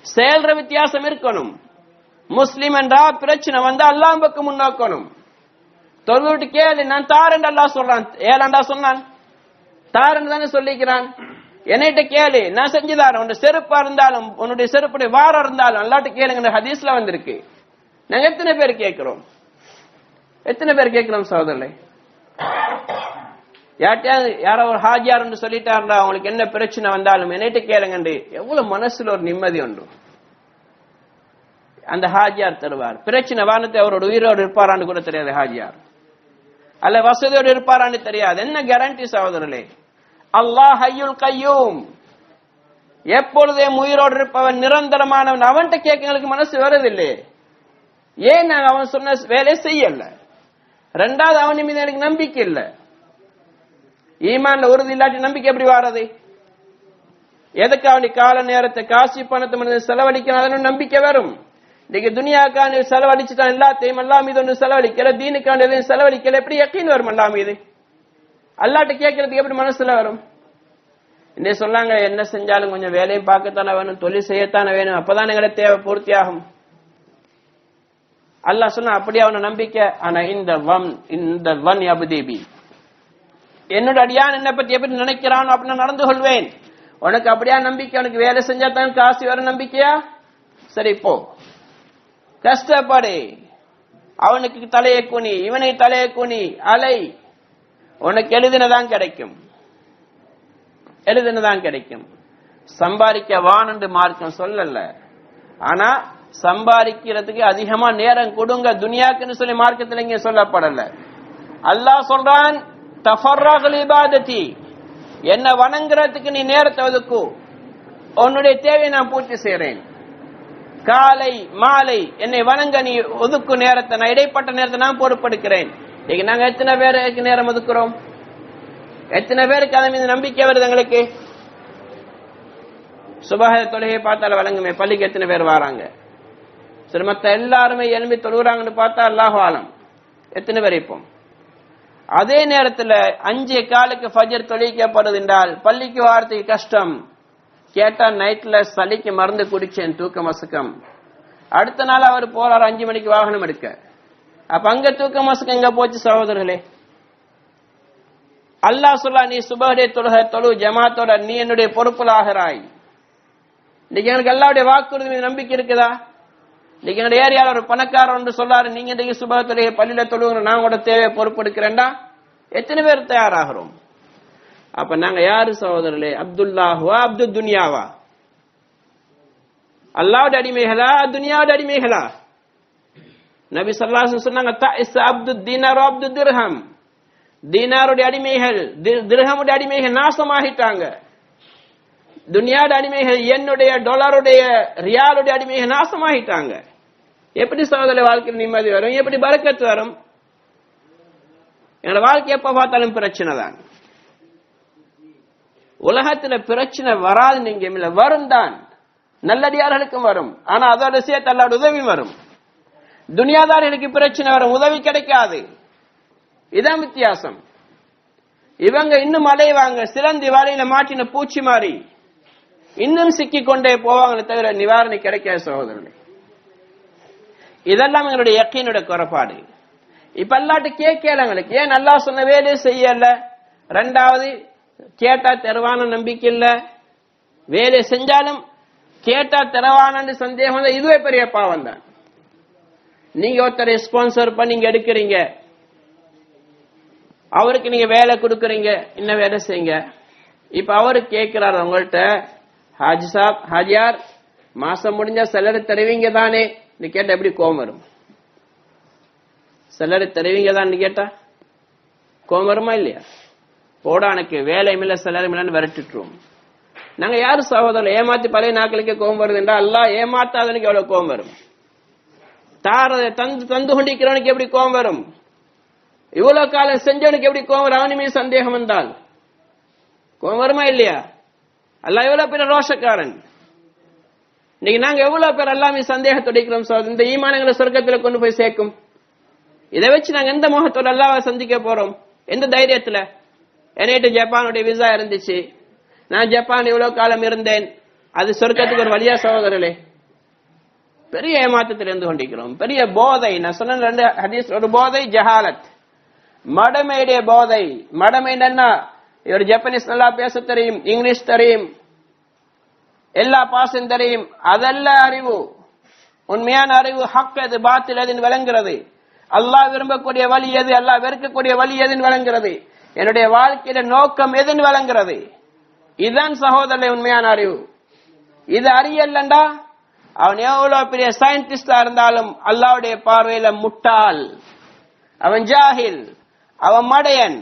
செயல்ற வித்தியாசம் இருக்கணும். முஸ்லிம் என்றா பிரச்சனை வந்தா அல்லாஹ் பக்கம் முன்னோக்கணும். தொழுவிட்டு கேளு, நான் தாரேன் அல்லாஹ் சொல்றான். ஏலாண்டா சொன்னான், தாரேன் தானே சொல்லிக்கிறான். என்னைட்ட கேளு, நான் செஞ்சுதாரேன். உன்னுடைய செருப்பா இருந்தாலும் உன்னுடைய செருப்புடைய வாரம் இருந்தாலும் அல்லாட்ட கேளுங்க, ஹதீஸ்ல வந்திருக்கு. நாங்க எத்தனை பேர் கேட்கிறோம்? எத்தனை பேர் கேட்கிறோம் சகோதரர்களே? யாரோ ஒரு ஹாஜியார் என்று சொல்லிட்டாருடா, அவங்களுக்கு என்ன பிரச்சனை வந்தாலும் என்னைட்ட கேளுங்க. எவ்வளவு மனசுல ஒரு நிம்மதி ஒன்று. அந்த ஹாஜியார் தருவார். பிரச்சனை வானத்தை அவரோட உயிரோடு இருப்பாரான்னு கூட தெரியாது ஹாஜியார், அல்ல வசதியோடு இருப்பாரான்னு தெரியாது. என்ன கேரண்டி சகோதரர்களே? அல்லாஹ் ஹய்யுல் கய்யூம், எப்பொழுதே உயிரோடு இருப்பவன், நிரந்தரமானவன். அவன்கிட்ட கேட்கங்களுக்கு மனசு வருதில்லை. ஏன் நாங்க அவன் சொன்ன வேலையை செய்யல? 2வது, அவன் மீது எனக்கு நம்பிக்கை இல்லை. ஈமான்ல உறுதி இல்லாட்டி நம்பிக்கை எப்படி வாரது? எதுக்கு அவனுக்கு கால நேரத்தை காசி பணத்தை செலவழிக்கணும், அதனும் நம்பிக்கை வரும். இன்னைக்கு துனியாக்கான செலவழிச்சுட்டான், எல்லாத்தையும் அல்லா மீது ஒன்று செலவழிக்கல, தீனுக்கான எதையும் செலவழிக்கல, எப்படி யக்கீன் வரும் அல்லா மீது? அல்லாட்ட கேட்கறதுக்கு எப்படி மனசுல வரும்? இன்னைக்கு சொல்லாங்க, என்ன செஞ்சாலும் கொஞ்சம் வேலையும் பார்க்கத்தானே வேணும், தொழில் செய்யத்தானே வேணும், அப்பதான் எங்களை தேவை பூர்த்தி ஆகும். அல்லாஹ் சொன்னா அப்படியே அவன நம்பிக்கை. ஆனா இந்த வன் அபுதேபி, என்னோட அடியான் என்னை பத்தி எப்படி நினைக்கிறான் அப்படி நான் நடந்து கொள்வேன். உனக்கு அப்படியா நம்பிக்கை? உனக்கு வேலை செஞ்சா தான் காசு வர நம்பிக்கையா? சரி போ, கஷ்டப்படு, அவனுக்கு தலையை குனி, இவனை தலையை குனி, அலை, உனக்கு எழுதினதான் கிடைக்கும், எழுதினதான் கிடைக்கும். சம்பாதிக்க வானண்டு மார்க்கம் சொல்லல, ஆனா சம்பாதிக்கிறதுக்கு அதிகமா நேரம் கொடுங்க துனியாக்குன்னு சொல்லி மார்க்கத்தில் இங்க சொல்லப்படல. அல்லாஹ் சொல்றான், தஃபர்ரக் லிபாததி, என்ன வணங்குறதுக்கு நீ நேரத்தை ஒதுக்கு, உன்னுடைய தேவையை நான் பூர்த்தி செய்றேன். காலை மாலை என்னை வணங்க நீ ஒதுக்கு நேரத்தை, நான் இடைப்பட்ட நேரத்தை நான் பொறுப்பெடுக்கிறேன். இன்னைக்கு நாங்க எத்தனை பேருக்கு நேரம் ஒதுக்குறோம்? எத்தனை பேருக்கு அதன் மீது நம்பிக்கை வருது எங்களுக்கு? சுபஹ தொழுகையை பார்த்தால வழங்குமே, பள்ளிக்கு எத்தனை பேர் வராங்க? சரி, மத்த எல்லாருமே எழும்பி தொழுகிறாங்கன்னு பார்த்தா அல்லாஹ் ஆலம் எத்தனை பேர் இப்போ? அதே நேரத்தில் 5:15 ஃபஜர் தொழிக்கப்படுது என்றால் பள்ளிக்கு வாரத்துக்கு கஷ்டம். கேட்டா நைட்ல சளிக்கு மருந்து குடிச்சேன், தூக்க மசக்கம். அடுத்த நாள் அவர் போறாரு 5 மணிக்கு வாகனம் எடுக்க. அப்ப அங்க தூக்க மசக்கம் எங்க போச்சு சகோதரர்களே? அல்லாஹ் சொல்லா, நீ சுபஹுடைய தொழுகை தொழு ஜமாத்தோட, நீ என்னுடைய பொறுப்புல ஆகிறாய். இன்னைக்கு எனக்கு அல்லாஹ்வுடைய வாக்குறுதி மீது நம்பிக்கை இருக்குதா? இன்னைக்கு என்னுடைய ஏரியாவில் ஒரு பணக்காரர் ஒன்று சொல்றாரு, நீங்க இன்றைக்கு சுபஹ் தொழுகை பள்ளியில தொழுகிற, நான் கூட தேவையை பொறுப்பெடுக்கிறேன்டா. எத்தனை பேர் தயாராகிறோம்? அப்ப நாங்க யாரு சகோதரர்களே? அப்துல்லாஹுவா அப்து துனியாவா? அல்லாஹ்வுடைய அடிமைகளா துனியாவுடைய அடிமைகளா? நபி ஸல்லல்லாஹு அலைஹி வஸல்லம் சொன்னாங்க, தஇஸ் அப்து தீனார் அப்து திர்ஹம். தீனாருடைய அடிமைகள், திர்ஹமுடைய அடிமைகள் நாசமாகிட்டாங்க. துனியாவுடைய அடிமைகள், என்னுடைய டாலருடைய ரியாலுடைய அடிமைகள் நாசமாகிட்டாங்க. எப்படி சகோதர வாழ்க்கையில் நிம்மதி வரும்? எப்படி பரக்கத்து வரும்? என்னோட வாழ்க்கை எப்ப பார்த்தாலும் பிரச்சனை தான். உலகத்துல பிரச்சனை வராது நீங்க வரும் தான், நல்லடியார்களுக்கும் வரும். ஆனா அதோட சேர்த்து அல்லாஹ்வுடைய உதவி வரும். துனியாதார்களுக்கு பிரச்சனை வரும், உதவி கிடைக்காது. இதான் வித்தியாசம். இவங்க இன்னும் அலைவாங்க, சிலந்தி வாழையில மாட்டின பூச்சி மாறி இன்னும் சிக்கி கொண்டே போவாங்க, தவிர நிவாரணம் கிடைக்காது சகோதரர்களே. இதெல்லாம் எங்களுடைய யக்கீனுடைய குறைபாடு. இப்ப அல்லாஹ்ட்ட கேட்கலங்களுக்கு, ஏன் அல்லாஹ் சொன்ன வேலையை செய்யல? ரெண்டாவது, கேட்டா தருவான நம்பிக்கை இல்ல, வேலை செஞ்சாலும் கேட்டா தருவானு சந்தேகம் தான். இதுவே பெரிய பாவம் தான். நீங்க ஒருத்தரை ஸ்பான்சர் பண்ணி நீங்க எடுக்கிறீங்க, அவருக்கு நீங்க வேலை கொடுக்கறீங்க, இன்னும் வேலை செய்யுங்க. இப்ப அவரு கேட்கிறாரு உங்கள்கிட்ட, ஹாஜி சாப் ஹாஜியார் மாசம் முடிஞ்சா சேலரி தருவீங்க தானே? நீ கேட்டா எப்படி கோபம் வரும்? சேலரி தருவீங்க தான் கேட்டா கோபம் வருமா இல்லையா? போடா, எனக்கு வேலை மில்ல சேலரி மில்லன்னு விரட்டிட்டுருவோம். நாங்க யாரு சகோதரர்? ஏமாத்தி பழைய நாட்களுக்கே கோபம் வருது என்றா அல்லாஹ் ஏமாத்தாதனுக்கு எவ்வளவு கோபம் வரும்? தாரதை தந்து கொண்டிருக்கிறவனுக்கு எப்படி கோபம் வரும்? இவ்வளவு காலம் செஞ்சவனுக்கு எப்படி கோபம் வரும்? அவனு மீது சந்தேகம் வந்தால் கோபம் வருமா இல்லையா? அல்லாஹ் எவ்வளவு பேர் ரோஷக்காரன். இன்னைக்கு நாங்க எவ்வளவு பேர் அல்லாஹ் மீது சந்தேகத்தொடைக்கிறோம். இந்த ஈமானங்களை சொர்க்கத்துல கொண்டு போய் சேர்க்கும். இதை வச்சு நாங்க எந்த முகத்தோட அல்லாஹ்வை சந்திக்க போறோம்? எந்த தைரியத்துல? என்னைட்டு ஜப்பானுடைய விசா இருந்துச்சு, நான் ஜப்பான் இவ்வளவு காலம் இருந்தேன், அது சொர்க்கத்துக்கு ஒரு வழியா சகோதரர்களே? பெரிய ஏமாற்றத்தில் இருந்து கொண்டிருக்கிறோம். பெரிய போதை. நான் சொன்ன 2 ஹதீஸ், ஒரு போதை ஜஹாலத், மடமையுடைய போதை. மடமை என்னன்னா, இவர் ஜப்பனீஸ் நல்லா பேச தெரியும், இங்கிலீஷ் தெரியும், எல்லா பாசம் தெரியும், அதெல்லாம் அறிவு. உண்மையான அறிவு ஹக் எது, பாத்தில் எதுன்னு விளங்குறது, அல்லாஹ் விரும்பக்கூடிய வழி எது, அல்லாஹ் வெறுக்கக்கூடிய வழி எதுன்னு விளங்குறது, என்னுடைய வாழ்க்கையில நோக்கம் எதுன்னு விளங்குறது. இதுதான் சகோதரர் உண்மையான அறிவு. இது அறியலண்டா அவன் எவ்வளவு பெரிய சயின்டிஸ்டா இருந்தாலும் அல்லாஹ்வுடைய பார்வையில முட்டாள், அவன் ஜாஹில், அவன் மடையன்.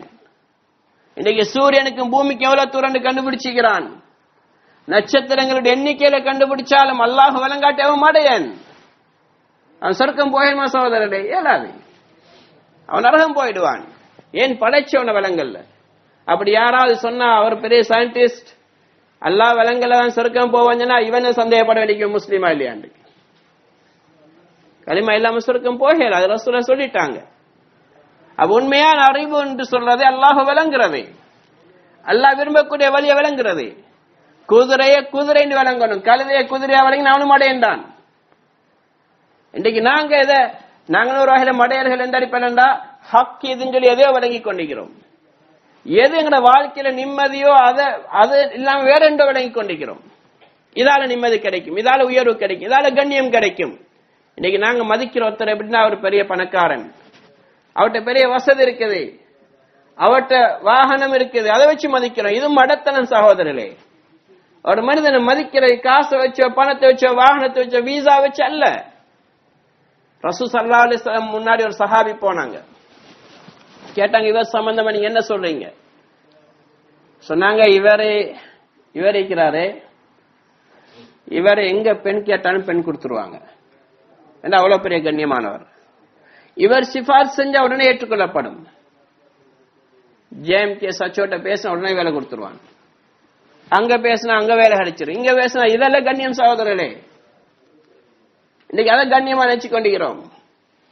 இன்னைக்கு சூரியனுக்கும் பூமிக்கு எவ்வளவு தூரம் கண்டுபிடிச்சிக்கிறான், நட்சத்திரங்களுடைய எண்ணிக்கையில கண்டுபிடிச்சாலும் அல்லாஹ் விளங்காட்டி அவன் மடையன். அவன் சொர்க்கம் போயிடுமா சகோதரரே? இயலாது. அவன் நரகம் போயிடுவான். ஏன்? படைச்சவன விலங்கல்ல. அப்படி யாராவது சொன்னா அவர் பெரிய சயின்டிஸ்ட், அல்லாஹ் விலங்கல தான் சொர்க்கம் போவாங்கன்னா இவனை சந்தேகப்பட வேண்டிய முஸ்லீமா இல்லையாண்டு? களிமா இல்லாம சொர்க்கம் போகல, அது ரசூலுல்லாஹ் சொல்லிட்டாங்க. அப்ப உண்மையான அறிவு என்று சொல்றது அல்லாஹ் விளங்குறது, அல்லாஹ் விரும்பக்கூடிய வழியை விளங்குறது. குதிரையை குதிரைன்னு விளங்கணும், கழுதைய குதிரையா விளங்கி அவனும் அடையண்டான். இன்றைக்கு நாங்க நாங்களும் ஒரு வகையில மடையர்கள் எந்த அடிப்படைண்டா ஹக் இதுன்னு சொல்லி எதையோ விளங்கி கொண்டிருக்கிறோம். எது எங்களோட வாழ்க்கையில நிம்மதியோ அது இல்லாம வேற என்ற விளங்கி கொண்டிருக்கிறோம். இதால நிம்மதி கிடைக்கும், இதால உயர்வு கிடைக்கும், இதால கண்ணியம் கிடைக்கும். இன்னைக்கு நாங்க மதிக்கிற ஒருத்தர் எப்படின்னா அவர் பெரிய பணக்காரன், அவர்கிட்ட பெரிய வசதி இருக்குது, அவர்கிட்ட வாகனம் இருக்குது, அதை வச்சு மதிக்கிறோம். இது மடத்தனம் சகோதரர்களே. ஒரு மனிதனை மதிக்கிறது காசை வச்சோ, பணத்தை வச்சோ, வாகனத்தை வச்சோ, வீசா வச்சு அல்ல. ரசூல் ஸல்லல்லாஹு அலைஹி வஸல்லம் முன்னாடி ஒரு சஹாபி போனாங்க, கேட்டாங்க இவர் சம்பந்தமா நீங்க என்ன சொல்றீங்க? சொன்னாங்க, இவர் இருக்கிறாரு, இவர் எங்க பெண் கேட்டாலும் பெண் கொடுத்துருவாங்க, அவ்வளவு பெரிய கண்ணியமானவர். இவர் சிபாரிசு செஞ்சா உடனே ஏற்றுக்கொள்ளப்படும். ஜேஎம்கே சச்சோட்ட பேசின உடனே வேலை கொடுத்துருவாங்க. அங்க பேசினா அங்க வேலை கிடைச்சிடும், இங்க பேசினா இதெல்லாம் கண்ணியம் சகோதரர்களே. இன்னைக்கு அதை கண்ணியமா நினைச்சு கொண்டிருக்கிறோம்,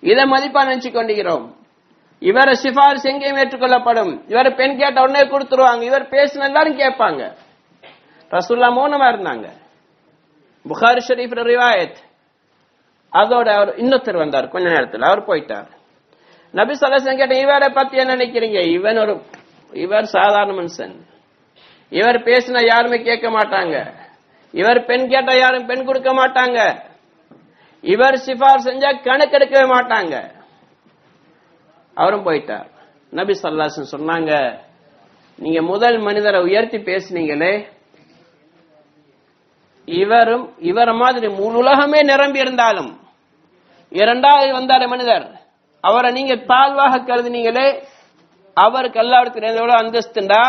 இதை மதிப்பா நினைச்சு கொண்டிருக்கிறோம். இவரை சிபாரிசு எங்கேயும் ஏற்றுக்கொள்ளப்படும். இவர் பெண் கேட்ட உடனே கொடுத்துருவாங்க. இவர் பேசின எல்லாரும் கேட்பாங்க. ரசூலுல்லாஹ் மௌனமா இருந்தாங்க. புகாரி ஷரீஃப் ரிவாயத். அதோட அவர் இன்னொருத்தர் வந்தார், கொஞ்ச நேரத்தில் அவர் போயிட்டார். நபி ஸல்லல்லாஹு அலைஹி வஸல்லம் கேட்ட, இவரை பத்தி என்ன நினைக்கிறீங்க? இவர் சாதாரண மனுஷன், இவர் பேசினா யாருமே கேட்க மாட்டாங்க, இவர் பெண் கேட்டா யாரும் பெண் கொடுக்க மாட்டாங்க, இவர் சிபார் செஞ்சா கணக்கெடுக்கவே மாட்டாங்க. அவரும் போயிட்டார். நபி ஸல்லல்லாஹு அலைஹி வஸல்லம் சொன்னாங்க, நீங்க முதல் மனிதரை உயர்த்தி பேசினீங்களே, இவர மாதிரி முழு உலகமே நிரம்பி இருந்தாலும் இரண்டாவது வந்தார மனிதர், அவரை நீங்க தாழ்வாக கருதினீங்களே, அவருக்கு அல்லாஹ்விடத்தில் எவ்வளவு அந்தஸ்துண்டா,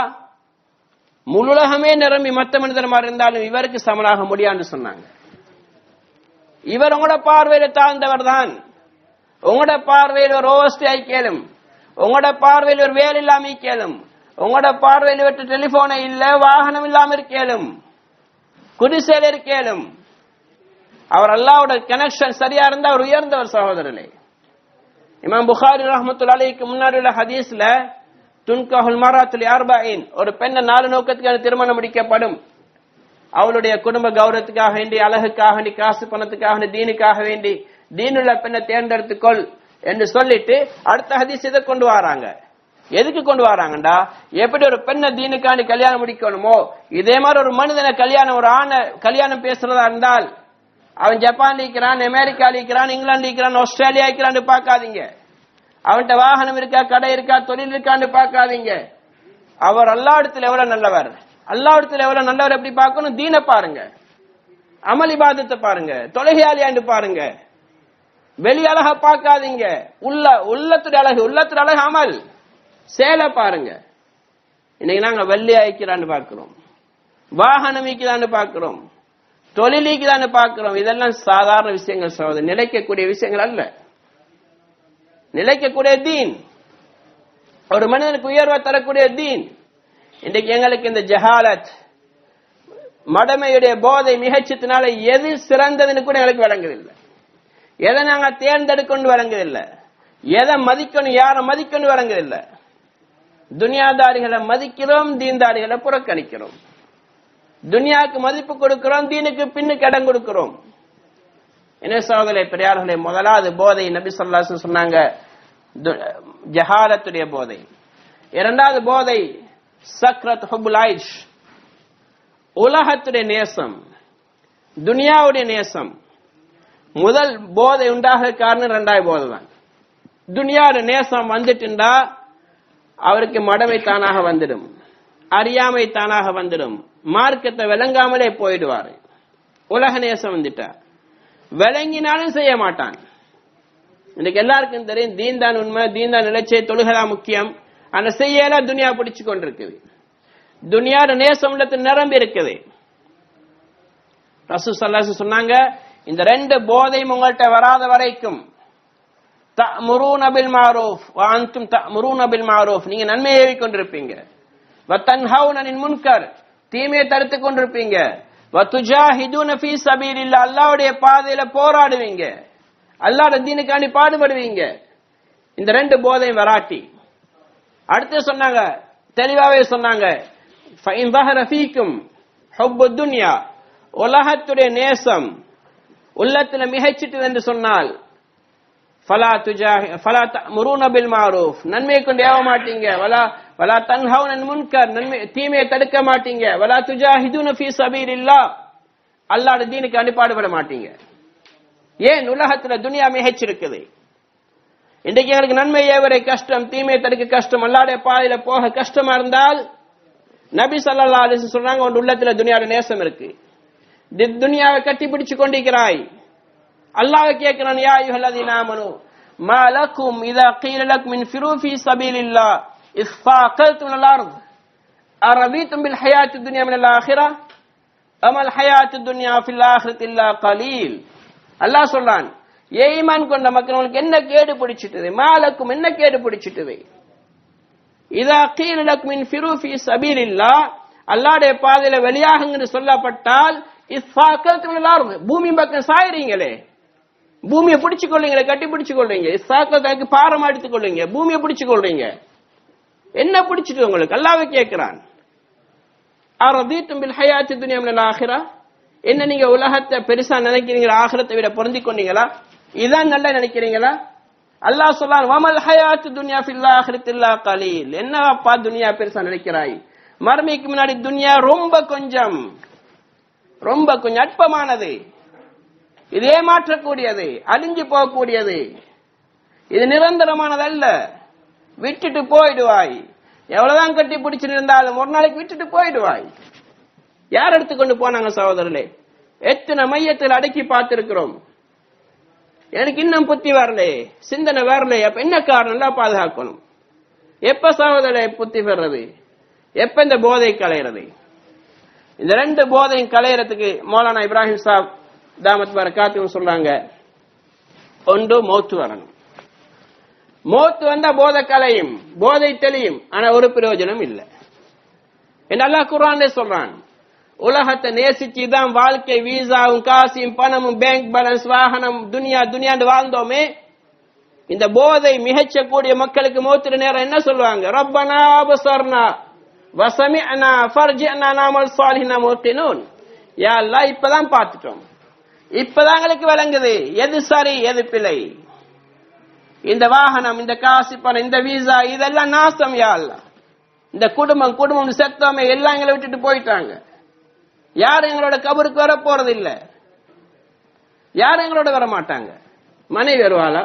முழு உலகமே நிரம்பி மற்ற மனிதர் மாதிரி இருந்தாலும் இவருக்கு சமனாக முடியான்னு சொன்னாங்க. இவர் உங்களோட பார்வையில தாழ்ந்தவர் தான். உங்களோட பார்வையில் ஒரு ஓவஸ்டி ஆயிக்கலும், உங்களோட பார்வையில் ஒரு வேலை இல்லாம கேளும், உங்களோட பார்வையில் விட்டு டெலிபோனை இல்ல, வாகனம் இல்லாம இருக்கேலும், குடிசையில் இருக்கேலும், அவர் அல்லாஹ்வோட கனெக்ஷன் சரியா இருந்தா அவர் உயர்ந்தவர் சகோதரர்களே. இமாம் புகாரி ரஹ்மத்துல்லாஹி அலைஹிக்கு முன்னாடி உள்ள ஹதீஸ்ல, துன்கஹுல் மர்அத்து லிஅர்பஇன், ஒரு பெண்ணை 4 நோக்கத்துக்காக திருமணம் முடிக்கப்படும். அவளுடைய குடும்ப கௌரவத்துக்காக வேண்டி, அழகுக்காக வேண்டி, காசு பணத்துக்காக வேண்டி, தீனுக்காக வேண்டி, தீனுள்ள பெண்ணை தேர்ந்தெடுத்துக்கொள் என்று சொல்லிட்டு அடுத்த ஹதீஸ் இதை கொண்டு வராங்க. எதுக்கு கொண்டு வராங்கண்டா, எப்படி ஒரு பெண்ணை தீனுக்காண்டி கல்யாணம் முடிக்கணுமோ இதே மாதிரி ஒரு மனிதனை ஒரு ஆணை கல்யாணம் பேசுறதா இருந்தால், அவன் ஜப்பான்ல இருக்கிறான், அமெரிக்கால இருக்கிறான், இங்கிலாந்து இருக்கிறான், ஆஸ்திரேலியா இருக்கிறான்னு பார்க்காதீங்க. அவன்கிட்ட வாகனம் இருக்கா, கடை இருக்கா, தொழில் இருக்கான்னு பார்க்காதீங்க. அவர் அல்லாஹ்விடத்தில் எவ்வளவு நல்லவர், அல்லாஹ்விடத்தில் எவ்வளவு நல்லவர் எப்படி பார்க்கணும்? தீனை பாருங்க, அமல் இபாதத்தை பாருங்க, தொழுகையாளியாண்டு பாருங்க. வெளி அழக பார்க்காதீங்க, உள்ளத்துடைய அழகு அமல் சேலை பாருங்க. இன்னைக்கு நாங்க வெள்ளி ஆயிக்கிறான்னு பார்க்கிறோம், வாகனம் ஈக்கிறான்னு பார்க்கிறோம், தொழில் ஈக்கிறான்னு பார்க்கிறோம். இதெல்லாம் சாதாரண விஷயங்கள் சகோதரர், நிலைக்கக்கூடிய விஷயங்கள் அல்ல. நிலைக்கக்கூடிய தீன், ஒரு மனிதனுக்கு உயர்வை தரக்கூடிய தீன். இன்றைக்கு எங்களுக்கு இந்த ஜஹாலத், மடமையுடைய போதை மிகச்சத்தினால எது சிறந்ததுன்னு கூட எங்களுக்கு வழங்குதில்லை. எதை நாங்க தேர்ந்தெடுக்கொண்டு வழங்குதில்லை, எதை மதிக்கணும், யாரை மதிக்கொண்டு வழங்குதில்லை. துனியாதாரிகளை மதிக்கிறோம், தீன்தாரிகளை புறக்கணிக்கிறோம். துனியாவுக்கு மதிப்பு கொடுக்கிறோம், தீனுக்கு பின்னுக்கு இடம் கொடுக்கிறோம். என்ன சகோதரர்களே, பெரியார்களே, முதலாவது போதை நபி ஸல்லல்லாஹு அலைஹி வஸல்லம் சொன்னாங்க, ஜஹாலத்துடைய போதை. இரண்டாவது போதை சக்ரத் ஹுபுல் ஐஷ், உலகத்துடைய நேசம், துனியாவுடைய நேசம். முதல் போதை உண்டாக காரணம் இரண்டாவது போதை தான். துனியாவுடைய நேசம் வந்துட்டுண்டா அவருக்கு மடமை தானாக வந்துடும், அறியாமை தானாக வந்துடும், மார்க்கத்தை விளங்காமலே போயிடுவாரு. உலக நேசம் வந்துட்டா விளங்கினாலும் செய்ய மாட்டான். இன்னைக்கு எல்லாருக்கும் தெரியும், தீன் தான் உண்மை, தீன் தான் நிலைச்சை, தொழுகதான் முக்கியம். ஆனா செய்யல துனியா பிடிச்சு கொண்டிருக்குது. துனியாட நேசம் நிரம்பி இருக்குது. ரசூல் ஸல்லல்லாஹு அலைஹி வஸல்லம் சொன்னாங்க, இந்த ரெண்டு போதையும் உங்கள்கிட்ட வராத வரைக்கும் தஅமுரூன பில் மஅரூஃப் வ அன்தும் தஅமுரூன பில் மஅரூஃப், நீங்க நன்மையை ஏவிக் கொண்டிருப்பீங்க. வ தன்ஹவுன அனில் முன்கர், தீமையை தடுத்துக் கொண்டிருப்பீங்க. வ துஜாஹிதூன ஃபீ ஸபீலில்லாஹ், அல்லாஹ்வுடைய பாதையில போராடுவீங்க, அல்லாஹ்வுடைய தீனுக்காண்டி பாடுபடுவீங்க. இந்த ரெண்டு போதையும் வராட்டி அடுத்து சொன்னாங்க, தெளிவாவே சொன்னாங்க, ஃபஇன் ظهر فيكم حب الدنيا, உலகத்துடைய நேசம் உள்ளத்துல மிகச்சிட்டு என்று சொன்னால், ஃபலா தஅமுரூன பில் மஅரூஃப், நன்மையை கொண்டு ஏவ மாட்டீங்க. வலா தன்ஹவுன அனில் முன்கர், தீமையை தடுக்க மாட்டீங்க. வலா துஜாஹிதூன ஃபீ ஸபீலில்லாஹ், அல்லாஹ்வுடைய தீனுக்கு பாடுபட மாட்டீங்க. ஏன்? உலகத்துல துனியா மிகச்சிருக்குது. இன்றைக்கு எங்களுக்கு நன்மை ஏவரை கஷ்டம், தீமையை தடுக்க கஷ்டம், அல்லாஹ்வுடைய பாதையில போக கஷ்டமா இருந்தால் நபி ஸல்லல்லாஹு அலைஹி வஸல்லம் சொன்னாங்க, உன் உள்ளத்துல துனியாவுடைய நேசம் இருக்கு, துனியாவை கட்டி பிடிச்சு கொண்டிருக்கிறாய். அல்லாஹ் கேட்கிறான், யா அய்யுஹல்லதீன ஆமனூ மா லக்கும் இதா கீல லக்கும் இன்ஃபிரூ ஃபீ ஸபீலில்லாஹ் இஸ்ஃபாகல்தும் அல் அர்த், அரதீதும் பில் ஹயாத்தி துன்யா மினல் ஆஹிரா அமல் ஹயாத்து துன்யா ஃபில் ஆஹிரத்தி இல்லா கலீல். அல்லாஹ் சொல்றான், ஈமான் கொண்ட மக்களுக்கு என்ன கேடு பிடிச்சிட்டது, மாலக்கும் என்ன கேடு பிடிச்சிட்டது. இதா கீல லக்கும் இன்ஃபிரு ஃபீ சபீலில்லாஹ், அல்லாஹ்வுடைய பாதையில வெளியாகுங்கன்னு சொல்லப்பட்டால் இஸ்ஸாகல்து மினல் அர்த், பூமி பக்கம் சாயறீங்களே, பூமியை பிடிச்சு கொள்றீங்களே, கட்டி பிடிச்சு கொள்றீங்க, இஸ்ஸாகல்துக்கு பாரம் எடுத்துக் கொள்றீங்க, பூமியை பிடிச்சு கொள்றீங்க, என்ன பிடிச்சிட்டு உங்களுக்கு? அல்லாஹ்வே கேட்கிறான். அரதீதும் பில் ஹயாத்தி துன்யா மினல் ஆஹிரா, என்ன நீங்க உலகத்தை பெருசா நினைக்கிறீங்களா, ஆகிரத்தை விட பொருந்தி கொண்டீங்களா, இதான் நல்லா நினைக்கிறீங்களா? அல்லாஹ் சொல்றான், வமல் ஹயாத்து துன்யா ஃபில் ஆஹிரத்தி இல்லா கலீல். என்னப்பா துன்யா பெருசா நினைக்கிறாய், மறுமைக்கு முன்னாடி துன்யா ரொம்ப கொஞ்சம் அற்பமானது, இது ஏமாற்றக்கூடியது, அழிஞ்சு போகக்கூடியது, இது நிரந்தரமானதல்ல, விட்டுட்டு போயிடுவாய். எவ்வளவுதான் கட்டி பிடிச்சிருந்தாலும் ஒரு நாளைக்கு விட்டுட்டு போயிடுவாய். யார் எடுத்துக்கொண்டு போனாங்க சகோதரர்களே? எத்தனை மையத்தில் அடக்கி பார்த்திருக்கிறோம். எனக்கு இன்னும் புத்தி வரல, சிந்தனை வரல. அப்ப என்ன காரணம்? பாதுகாக்கணும். எப்ப சகோதரரை புத்தி பெறது? எப்ப இந்த போதை களையிறது? இந்த ரெண்டு போதையும் களையறதுக்கு மௌலானா இப்ராஹிம் சாப் தாமத் பரகாத்துஹு சொல்றாங்க, ஒன்று மௌத்து வரணும். மௌத்து வந்தா போதை களையும், போதை தெளியும், ஆனா ஒரு பிரயோஜனம் இல்லை என்று அல்லாஹ் குர்ஆன்ல சொல்றான். உலகத்தை நேசிச்சுதான் வாழ்க்கை, வீசாவும் காசியும் பணமும் பேங்க் பேலன்ஸ் வாகனம் துனியாண்டு வாழ்ந்தோமே, இந்த போதை மிகச்சக்கூடிய மக்களுக்கு மௌத்து நேரம் என்ன சொல்லுவாங்க? ரப்பனா அப்ஸர்னா வஸமிஅனா ஃபர்ஜிஅனா நஅமல் ஸாலிஹின் மூகினூன். யா அல்லாஹ், இப்பதான் பார்த்துட்டோம், இப்பதான் எங்களுக்கு விளங்குது எது சரி எது பிழை. இந்த வாகனம், இந்த காசு பணம், இந்த வீசா, இதெல்லாம் நாசம். யா அல்லாஹ், இந்த குடும்பம் செத்தோமே எல்லாம் எங்களை விட்டுட்டு போயிட்டாங்க. யாரும் எங்களோட கபருக்கு வர போறது இல்ல, யாரும் எங்களோட வர மாட்டாங்க. மனைவி வருவாளா,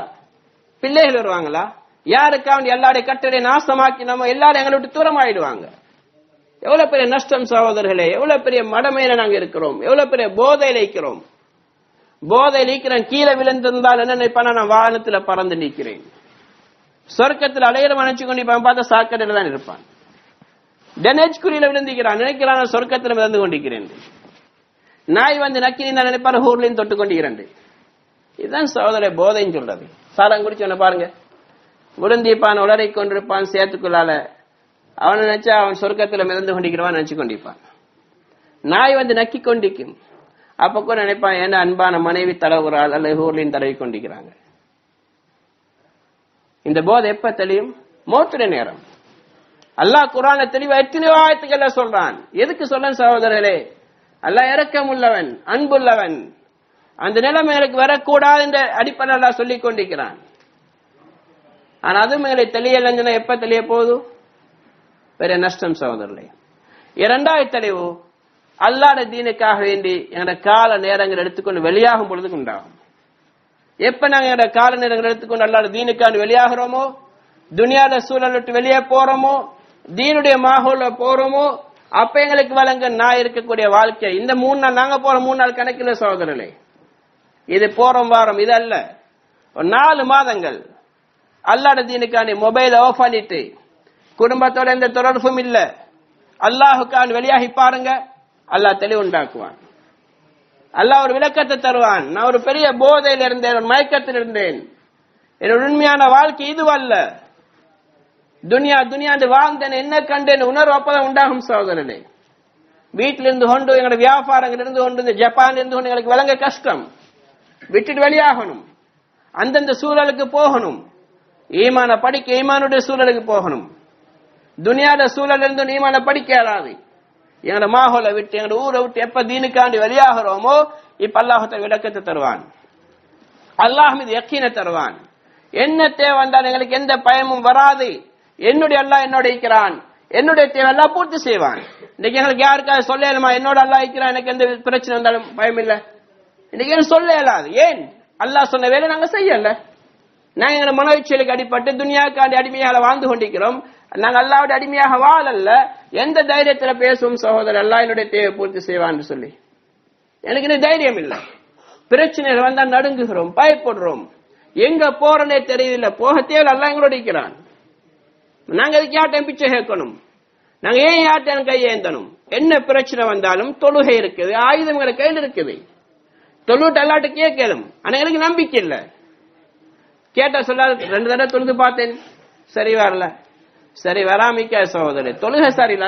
பிள்ளைகள் வருவாங்களா? யாருக்காவது எல்லாருடைய கட்டளை நாசமாக்கி நம்ம எல்லாரும் எங்களை விட்டு தூரம் ஆயிடுவாங்க. எவ்வளவு பெரிய நஷ்டம் சகோதரர்களே, எவ்வளவு பெரிய மடமையில நாங்க இருக்கிறோம், எவ்வளவு பெரிய போதையில இருக்கிறோம். போதை நீக்கிறேன், கீழே விழுந்திருந்தால் என்ன நினைப்பான, நான் வாகனத்துல பறந்து நீக்கிறேன், சொர்க்கத்தில் அலையிற நினைச்சு கொண்டு பார்த்தா சாக்கடையில தான் இருப்பான். டெனேஜ் குறியில விழுந்திக்கிறான், நினைக்கிறான் சொர்க்கத்தில் மிதந்து கொண்டிருக்கிறேன். நாய் வந்து நக்கி நினைப்பாரு ஊர்லையும் தொட்டு கொண்டிருக்கிறேன். இதுதான் சகோதர போதைன்னு சொல்றது. சாரம் குடிச்சவன பாருங்க, விழுந்திப்பான், உளரை கொண்டிருப்பான் சேத்துக்குள்ளால, அவனை நினைச்சா அவன் சொர்க்கத்தில் மிதந்து கொண்டிருக்கிறவான் நினைச்சு கொண்டிருப்பான். நாய் வந்து நக்கி கொண்டிருக்கும், அப்ப கூட நினைப்பான் என்ன அன்பான மனைவி தடவுறாள் அல்லது ஊர்லையும் தடவி கொண்டிருக்கிறாங்க. இந்த போதை எப்ப தெளியும்? மௌத்துடைய நேரம். அல்லாஹ் குர்ஆன்ல தெளிவா எத்தனையோ ஆயத்துக்களை சொல்றான். எதுக்கு சொல்ல சகோதரர்களே? அல்லாஹ் இரக்கம் உள்ளவன், அன்புள்ளவன். அந்த நிலைமை எனக்கு வரக்கூடாது என்ற அடிப்படை அல்லாஹ் சொல்லிக் கொண்டிருக்கிறான். ஆனா அதுவும் எங்களை தெளியலைன்னா எப்ப தெளிய போகுது? பெரிய நஷ்டம் சகோதரர்களே. இரண்டாவது தெளிவு, அல்லாஹ்வுடைய தீனுக்காக வேண்டி எங்களோட கால நேரங்கள் எடுத்துக்கொண்டு வெளியாகும் பொழுதுக்கு உண்டாகும். எப்ப நாங்க எங்களோட கால நேரங்கள் எடுத்துக்கொண்டு அல்லாஹ்வுடைய தீனுக்காக வெளியாகிறோமோ, துனியால சூழல் விட்டு வெளியே போறோமோ, தீனுடைய மாஹோல போறோமோ, அப்ப எங்களுக்கு வழங்க நான் இருக்கக்கூடிய வாழ்க்கை. இந்த 3 நாள் நாங்க போற 3 நாள் கணக்கில் சகோதரர்களே, இது போறோம் வாரம் இது அல்ல. 4 மாதங்கள் அல்லாஹ்வுடைய தீனுக்காண்டி மொபைல் ஆஃப் பண்ணிட்டு குடும்பத்தோட எந்த தொடர்பும் இல்ல, அல்லாஹுக்காண்டி வெளியாகி பாருங்க, அல்லாஹ் தெளிவு உண்டாக்குவான். அல்லாஹ் ஒரு விளக்கத்தை தருவான். நான் ஒரு பெரிய போதையில் இருந்தேன், ஒரு மயக்கத்தில் இருந்தேன், என்னோட உண்மையான வாழ்க்கை இதுவல்ல, துனியாண்டு வாழ்ந்தேன், என்ன கண்டேன் உணர்வு அப்பதான் உண்டாகும் சகோதரனே. வீட்டிலிருந்து கொண்டு எங்களோட வியாபாரங்கள் இருந்து கொண்டு இந்த ஜப்பான் இருந்து கொண்டு எங்களுக்கு விளங்க கஷ்டம். விட்டுட்டு வெளியாகணும், அந்தந்த சூழலுக்கு போகணும், ஈமான படிக்க ஈமானுடைய சூழலுக்கு போகணும். துனியாட சூழல் இருந்து ஈமான படிக்க இயலாது. எங்களோட மாஹோலை விட்டு எங்களோட ஊரை விட்டு எப்ப தீனுக்காண்டி வெளியாகிறோமோ, இப்ப அல்லாஹ் விளக்கத்தை தருவான், அல்லாஹ் மீது யக்கீனை தருவான். என்ன தேவை வந்தால் எங்களுக்கு எந்த பயமும் வராது. என்னுடைய அல்லாஹ் என்னோட இருக்கிறான், என்னுடைய தேவை எல்லாம் பூர்த்தி செய்வான். இன்னைக்கு எங்களுக்கு யாருக்காவது சொல்லலுமா என்னோட அல்லாஹ் இருக்கிறான், எனக்கு எந்த பிரச்சனை வந்தாலும் பயம் இல்லை? இன்னைக்கு எனக்கு சொல்ல இயலாது. ஏன்? அல்லாஹ் சொன்ன வேலை நாங்க செய்யல. நாங்க எங்க மனோச்சலுக்கு அடிப்பட்டு துனியாக்காண்டி அடிமையாக வாழ்ந்து கொண்டிருக்கிறோம். நாங்க அல்லாஹ்வுடைய அடிமையாக வாழல்ல. எந்த தைரியத்துல பேசுவோம் சகோதரர், அல்லாஹ் என்னுடைய தேவை பூர்த்தி செய்வான்னு சொல்லி? எனக்கு இந்த தைரியம் இல்லை. பிரச்சனைகள் வந்தா நடுங்குகிறோம், பயப்படுறோம், எங்க போறனே தெரியல. போக தேவை, அல்லாஹ் எங்களோட இருக்கிறான். நாங்க அதுக்கு யார்ட்டையும் பிச்சை கேட்கணும்? நாங்க ஏன் யார்கிட்ட கையேந்தணும்? என்ன பிரச்சனை வந்தாலும் தொழுகை இருக்குது, ஆயுதங்களை கையில் இருக்குது, தொழுட்டு அல்லாட்ட கேட்கலும். ஆனா எனக்கு நம்பிக்கை இல்ல. கேட்டா சொல்லாது 2 தடவை தொழுது பார்த்தேன், சரி வரல. சரி வராமிக்க சகோதரர், தொழுகை சரியில்லை,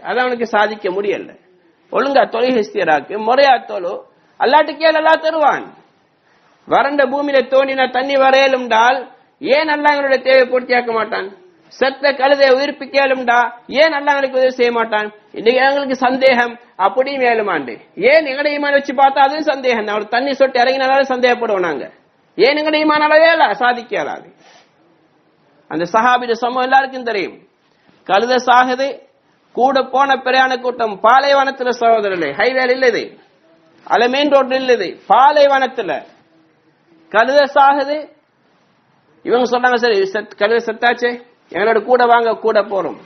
அதான் அவனுக்கு சாதிக்க முடியல. ஒழுங்கா தொழுகை சீராக்கு, முறையா தொழு, அல்லாட்டு கேள், அல்லா தருவான். வறண்ட பூமியில தோண்டினா தண்ணி வரையலும்டால் ஏன் அல்லா எங்களுடைய தேவை பூர்த்தியாக்க மாட்டான்? செத்த கழுதை உயிர்ப்பிக்கலும்டா ஏன் அல்லா எங்களுக்கு உதவி செய்ய மாட்டான்? இன்னைக்கு எங்களுக்கு சந்தேகம் அப்படியும் ஏழுமாண்டு. ஏன் எங்களுடைய ஈமான் வச்சு பார்த்தா அதுவும் சந்தேகம் தான். அவர் தண்ணி சொட்டு இறங்கினாலும் சந்தேகப்படுவோம் நாங்க. ஏன் எங்களுடைய ஈமான் அளவேல சாதிக்க இயலாது? அந்த சஹாபிட சமூகம் எல்லாருக்கும் தெரியும். கழுத சாகுது, கூட போன பிரயாண கூட்டம் பாலைவனத்துல சகோதரர்களே, ஹைவேல இல்லது, அல்ல மெயின் ரோட்ல இல்லது, பாலைவனத்துல கழுத சாகுது. இவங்க சொன்னாங்க சரி கழுத செத்தாச்சே, எங்களோட கூட வாங்க, கூட போறோம்.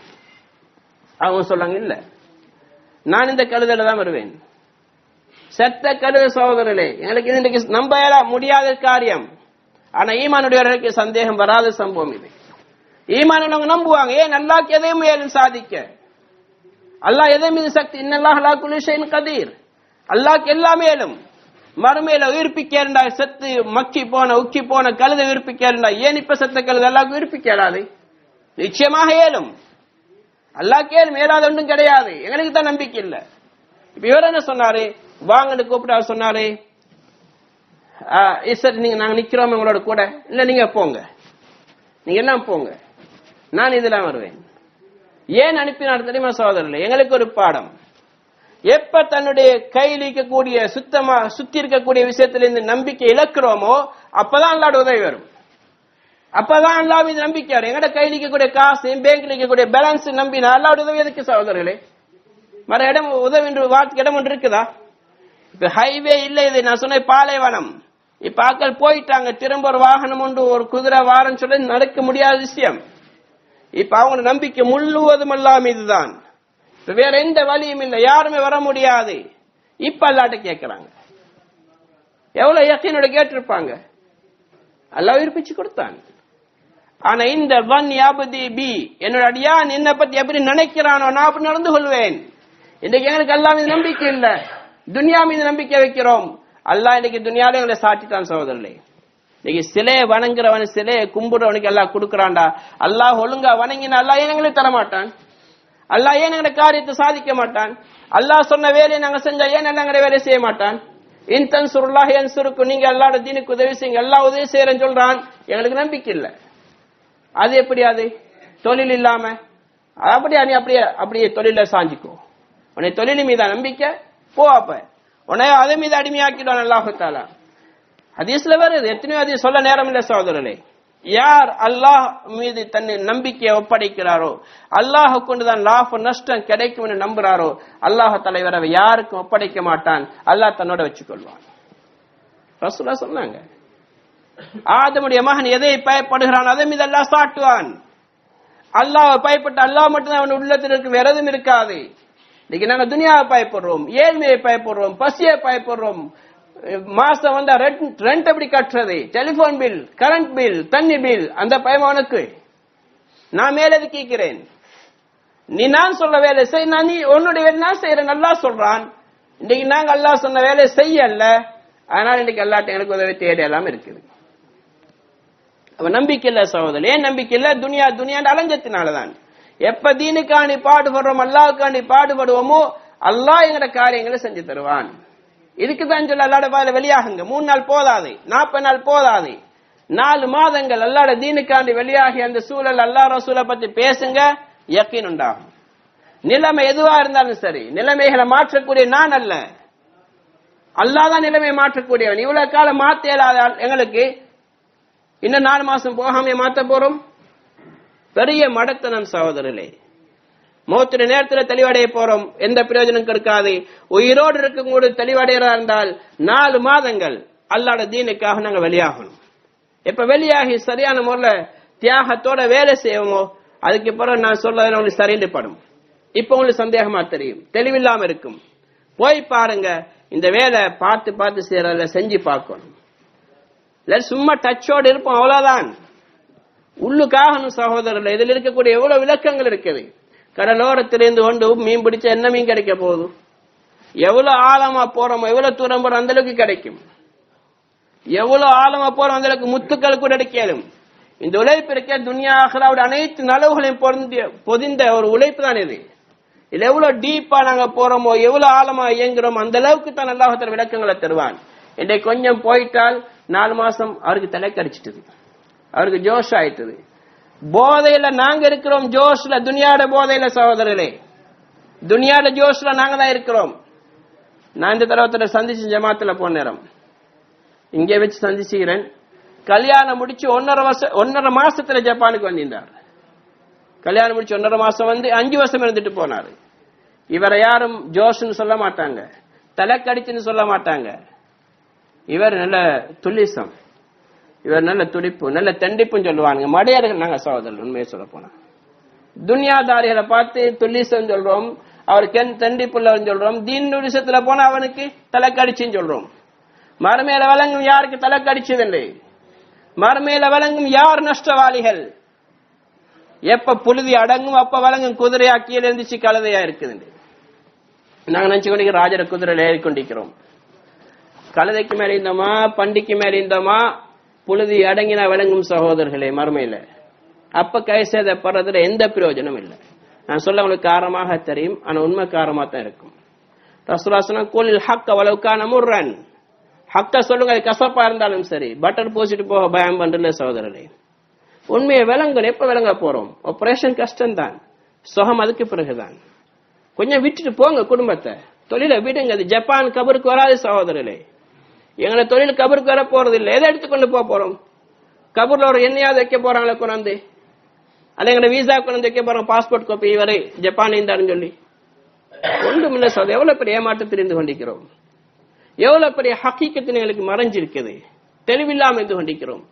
அவங்க சொன்னாங்க இல்ல, நான் இந்த கழுதையில தான் வருவேன். செத்த கழுத சகோதரர்களே, எங்களுக்கு இன்னைக்கு நம்ப முடியாத காரியம். ஆனா ஈமானுடையவர்களுக்கு சந்தேகம் வராத சம்பவம் இது. ஈமானுள்ளவங்க நம்புவாங்க. ஏன் அல்லாஹ்க்கு எதையும் மேலும் சாதிக்க, அல்லாஹ் எதை மீது சக்தி, இன்னல்லாஹ் அலா குல்லி ஷைஇன் கதீர், அல்லாஹ்க்கு எல்லாமே மேலும். மறுமையில உயிர்ப்பிக்கா, செத்து மக்கி போன உக்கி போன கழுதை உயிர்ப்பிக்கா, ஏன் இப்ப செத்த கழுதை அல்லாஹ்க்கு உயிர்ப்பிக்காது? நிச்சயமாக ஏலும். அல்லாஹ்க்கு ஏலும், ஏலாத ஒன்றும் கிடையாது. எங்களுக்கு தான் நம்பிக்கை இல்ல. இப்ப இவர் என்ன சொன்னாரு, வாங்கன்னு கூப்பிட்டா சொன்னாரு, சரி நீங்க நாங்க நிக்கிறோம் உங்களோட கூட, இல்ல நீங்க போங்க, நீங்க எல்லாம் போங்க, நான் இதெல்லாம் வருவேன். ஏன் அனுப்பினார் தெரியுமா சகோதரர்களே? எங்களுக்கு ஒரு பாடம். எப்ப தன்னுடைய கையில் இருக்கக்கூடிய சுத்தமா சுத்தி இருக்கக்கூடிய விஷயத்துல இருந்து நம்பிக்கை இழக்கிறோமோ அப்பதான் அல்லாஹ்வுடைய உதவி வரும். அப்பதான் அல்லாஹ் மீது நம்பிக்கை வரும். எங்கட கையில் இருக்கக்கூடிய காசு, பேங்க்ல இருக்கக்கூடிய பேலன்ஸ் நம்பினா அல்லாஹ்வுடைய உதவி எதுக்கு சகோதரர்களே? மற இடம் உதவி என்று வார்த்தைக்கு இடம் ஒன்று இருக்குதா? இப்ப ஹைவே இல்ல, இது நான் சொன்ன பாலைவனம். இப்ப ஆக்கள் போயிட்டாங்க, திரும்ப ஒரு வாகனம் உண்டு, ஒரு குதிரை வாரம் சொல்லி நடக்க முடியாத விஷயம். இப்ப அவங்க நம்பிக்கை முழுவதும் அல்லாஹ் மீதுதான். வேற எந்த வழியும் இல்லை, யாருமே வர முடியாது. இப்ப அல்லாஹ்ட்ட கேட்கிறாங்க. எவ்வளவு யக்கீனோட கேட்டிருப்பாங்க, அல்லாஹ் உயிர்ப்பிச்சு கொடுத்தான். ஆனா இந்த வன் யாபதி பி, என்னோட அடியான் என்னை பத்தி எப்படி நினைக்கிறானோ நான் அப்படி நடந்து கொள்வேன். இன்னைக்கு எங்களுக்கு அல்லாஹ் மீது நம்பிக்கை இல்ல, துனியா மீது நம்பிக்கை வைக்கிறோம். அல்லாஹ் இன்னைக்கு துனியாலே எங்களை சாட்டிட்டான் சகோதரர்களே. இன்னைக்கு சிலையை வணங்குறவன், சிலையை கும்பிடுறவனுக்கு அல்லாஹ் கொடுக்கறான்டா. அல்லாஹ் ஒழுங்கா வணங்கினா அல்லாஹ் ஏன் எங்களுக்கு தரமாட்டான்? அல்லாஹ் ஏன் எங்க காரியத்தை சாதிக்க மாட்டான்? அல்லாஹ் சொன்ன வேலையை நாங்க செஞ்சா ஏன் எங்களை வேலை செய்ய மாட்டான்? இன் தன்சுருல்லாஹ் யன்சுருக்கும், நீங்க அல்லாஹ்வுடைய தீனுக்கு உதவி செய்யுங்க, அல்லாஹ் உதவி செய்யறேன்னு சொல்றான். எங்களுக்கு நம்பிக்கை இல்ல. அது எப்படி? அது தொழில் இல்லாம அப்படியே நீ அப்படியே தொழில சாஞ்சிக்கோ. உன்னை தொழில் மீதா நம்பிக்கை போ, அப்ப உன்னை அதே மீது அடிமையாக்கிடுவான் அல்லாஹ் தஆலா. ஹதீஸ்ல வருது, எத்தனையோ ஹதீஸ் சொல்ல நேரம் இல்ல சகோதரர்களே. யார் அல்லாஹ் மீது தன்னை நம்பிக்கையை ஒப்படைக்கிறாரோ, அல்லாஹ் கொண்டுதான் லாப நஷ்டம் கிடைக்கும் என்று நம்புறாரோ, அல்லாஹ் தலைவரை யாருக்கும் ஒப்படைக்க மாட்டான். அல்லாஹ் தன்னோட வச்சுக்கொள்வான். ரசூலுல்லாஹ் சொன்னாங்க, ஆதமுடைய மகன் எதை பயப்படுகிறான் அதை மீது அல்லாஹ் சாட்டுவான். அல்லாஹ் பயப்பட்ட அல்லாஹ் மட்டும்தான் அவன் உள்ளத்தில் இருக்கு, வேற எதுவும் இருக்காது. இன்னைக்கு நாங்க துனியாவை பயப்படுறோம், ஏழ்மையை பயப்படுறோம், பசியை பயப்படுறோம். மாசம் வந்தா ரெண்ட் எப்படி கட்டுறது, டெலிபோன் பில், கரண்ட் பில், தண்ணி பில், அந்த பயம் உனக்கு. நான் மேலது கேட்கிறேன், நீ நான் சொல்ற வேலை செய், நான் நீ உன்னுடைய வேலை நான் செய்யறேன் அல்லாஹ் சொல்றான். இன்னைக்கு நாங்க அல்லாஹ் சொன்ன வேலையை செய்யல, அதனால இன்னைக்கு அல்லாஹ்ட்ட எனக்கு உதவி தேடி எல்லாம் இருக்குது. அப்ப நம்பிக்கை இல்ல சகோதரர். ஏன் நம்பிக்கை இல்ல? துனியாண்ட அலைஞ்சத்தினாலதான். எப்ப தீனுக்காண்டி பாடுபடுறோம், அல்லாஹ்வுக்காண்டி பாடுபடுவோமோ அல்லாஹ் எங்கட காரியங்களை செஞ்சு தருவான். இதுக்குதான் சொல்ல அல்லாஹ்வுடைய பாதையில வெளியாகுங்க. 3 நாள் போதாது, 40 நாள் போதாது, 4 மாதங்கள் அல்லாஹ்வுடைய தீனுக்காண்டி வெளியாகி அந்த சூழல் அல்லாஹ் ரசூலை பத்தி பேசுங்க, யக்கீன் உண்டாகும். நிலைமை எதுவா இருந்தாலும் சரி, நிலைமைகளை மாற்றக்கூடிய நான் அல்ல, அல்லாஹ் தான் நிலைமையை மாற்றக்கூடியவன். இவ்வளவு காலம் மாத்த இயலாத எங்களுக்கு இன்னும் 4 மாசம் போகாம மாத்த போறோம்? பெரிய மடத்தனம் சகோதரர்களே. மௌத்துடைய நேரத்தில் தெளிவடைய போறோம், எந்த பிரயோஜனம் கிடைக்காது. உயிரோடு இருக்கக்கூடிய தெளிவடைகிறா இருந்தால் 4 மாதங்கள் அல்லாஹ்வுடைய தீனுக்காக நாங்க வெளியாகணும். எப்ப வெளியாகி சரியான முறையில தியாகத்தோட வேலை செய்வோமோ அதுக்கு பிறகு நான் சொல்றதுல உங்களுக்கு சரிந்து படும். இப்ப உங்களுக்கு சந்தேகமா தெரியும், தெளிவில்லாம இருக்கும். போய் பாருங்க, இந்த வேலை பார்த்து பார்த்து செய்யறதுல செஞ்சு பார்க்கணும். இல்ல சும்மா டச்சோடு இருப்போம், அவ்வளவுதான். உள்ளுக்காகணும் சகோதரர்கள். இதில் இருக்கக்கூடிய எவ்வளவு விளக்கங்கள் இருக்குது. கடலோரத்திலிருந்து கொண்டு மீன் பிடிச்ச என்ன மீன் கிடைக்க போகுது? எவ்வளவு ஆழமா போறோமோ, எவ்வளவு தூரம் போறோம் அந்த அளவுக்கு கிடைக்கும். எவ்வளவு ஆழமா போறோம் அந்த அளவுக்கு முத்துக்கள் கூட கிடைக்காது. இந்த உழைப்பு இருக்க துன்யா ஆகிராவுடைய அனைத்து நலவுகளையும் பொதிந்த ஒரு உழைப்பு தான் இது. இதுல எவ்வளவு டீப்பா நாங்க போறோமோ, எவ்வளவு ஆழமா இயங்குறோமோ அந்த அளவுக்கு தான் அல்லாஹ் தஆலா விளக்கங்களை தருவான். இன்றைக்கு கொஞ்சம் போயிட்டால் 4 மாசம் அவருக்கு தலை கடிச்சிட்டது, அவருக்கு ஜோஷ் ஆயிட்டது. போதையில நாங்க இருக்கிறோம், ஜோஷ்ல, துனியாட போதையில சகோதரர்களே, துனியாட ஜோஷ்ல நாங்க தான் இருக்கிறோம். நான் இந்த தடவை சந்திச்சு ஜமாத்துல போன நேரம் இங்கே வச்சு சந்திச்சுக்கிறேன். கல்யாணம் முடிச்சு 1.5 மாசத்துல ஜப்பானுக்கு வந்திருந்தார். கல்யாணம் முடிச்சு 1.5 மாசம் வந்து 5 வருஷம் இருந்துட்டு போனாரு. இவரை யாரும் ஜோஷ்னு சொல்ல மாட்டாங்க, தலைக்கடிச்சுன்னு சொல்ல மாட்டாங்க. இவர் நல்ல துல்லிசம், இவர் நல்ல துடிப்பு, நல்ல தண்டிப்புன்னு சொல்லுவாங்க. மடையர்கள் நாங்க சகோதரர். உண்மையை சொல்ல போனா துன்யாதாரிகளை பார்த்து துல்லிசம் சொல்றோம், அவருக்கு தண்டிப்புள்ளவன் சொல்றோம். தீன் விஷயத்துல போனா அவனுக்கு தலைக்கடிச்சுன்னு சொல்றோம். மறுமையில வழங்கும் யாருக்கு தலைக்கடிச்சதில்லை, மறுமையில வழங்கும் யார் நஷ்டவாளிகள். எப்ப புழுதி அடங்கும் அப்ப வழங்கும் குதிரையா கீழே இருந்துச்சு கழுதையா இருக்குது. நாங்க நினைச்சு கொண்டு ராஜர குதிரையில ஏறி கொண்டிருக்கிறோம். கழுதைக்கு மேல இருந்தோமா, பண்டிக்கு மேல இருந்தோமா, புழுதி அடங்கினா விளங்கும் சகோதரர்களே மறுமையில. அப்ப கை சேதப்படுறதுல எந்த பிரயோஜனம் இல்லை. நான் சொல்ல உங்களுக்கு காரணமாக தெரியும், ஆனா உண்மை காரணமா தான் இருக்கும். ரசூலுல்லாஹ் சொன்னாங்க, குல் ஹக்க வலவ் கான முர்ரன், ஹக்க சொல்லுங்க, அது கசப்பா இருந்தாலும் சரி. பட்டர் பூசிட்டு போக பயம் பண்றல சகோதரர்களே. உண்மையை விளங்கணும். எப்ப விளங்க போறோம்? ஆபரேஷன் கஷ்டம் தான், சுகம் அதுக்கு பிறகுதான். கொஞ்சம் விட்டுட்டு போங்க குடும்பத்தை, தொழிலை விடுங்க. அது ஜப்பான் கபருக்கு வராது சகோதரர்களே. எங்களை தொழில் கபருக்கு வர போறது இல்லை. எதை எடுத்துக்கொண்டு போறோம்? கபூர்ல ஒரு எண்ணெயாவது வைக்க போறாங்களே கொண்டாந்து, அல்ல எங்களை வீசா கொண்டு வைக்க போறோம், பாஸ்போர்ட் காப்பி வரை ஜப்பான் இருந்தாருன்னு சொல்லி. ஒன்றும் இல்லை சார். எவ்வளவு பெரிய ஏமாற்றம் தெரிந்து கொண்டிருக்கிறோம், எவ்வளவு பெரிய ஹக்கீக்கத்தின் எங்களுக்கு மறைஞ்சிருக்குது, தெளிவில்லாம இருந்து கொண்டிருக்கிறோம்.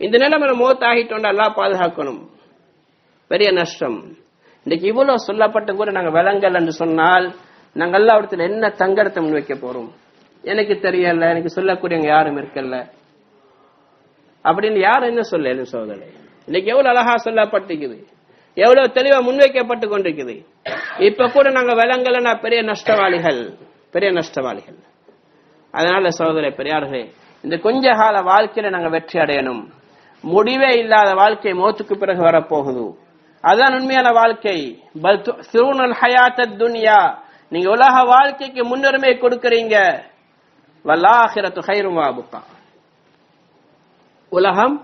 இந்த நிலைமை மோத் ஆகிட்டோம், எல்லாம் பாதுகாக்கணும். பெரிய நஷ்டம். இன்னைக்கு இவ்வளவு சொல்லப்பட்ட கூட நாங்க விளங்கல் என்று சொன்னால் நாங்க எல்லா என்ன தங்கடத்தை முன் வைக்க போறோம்? எனக்கு தெரியல, எனக்கு சொல்லக்கூடியவங்க யாரும் இருக்கல அப்படின்னு யாரும் என்ன சொல்ல சோதனை. இன்னைக்கு எவ்வளவு அழகா சொல்லப்பட்டிருக்குது, எவ்வளவு தெளிவா முன்வைக்கப்பட்டு கொண்டிருக்குது. இப்ப கூட நாங்க விளங்கலன்னா பெரிய நஷ்டவாளிகள், பெரிய நஷ்டவாளிகள். அதனால சகோதரே பெரியார்களே, இந்த கொஞ்ச கால வாழ்க்கையில நாங்க வெற்றி அடையணும். முடிவே இல்லாத வாழ்க்கை மௌத்துக்கு பிறகு வரப்போகுது. அதுதான் உண்மையான வாழ்க்கை. பல் துஸிரூனல் ஹயாத்தத் துன்யா, நீங்க உலக வாழ்க்கைக்கு முன்னுரிமை கொடுக்கறீங்க. வல்லாஹிரத்து கைரும் வ அப்கா, உலகம்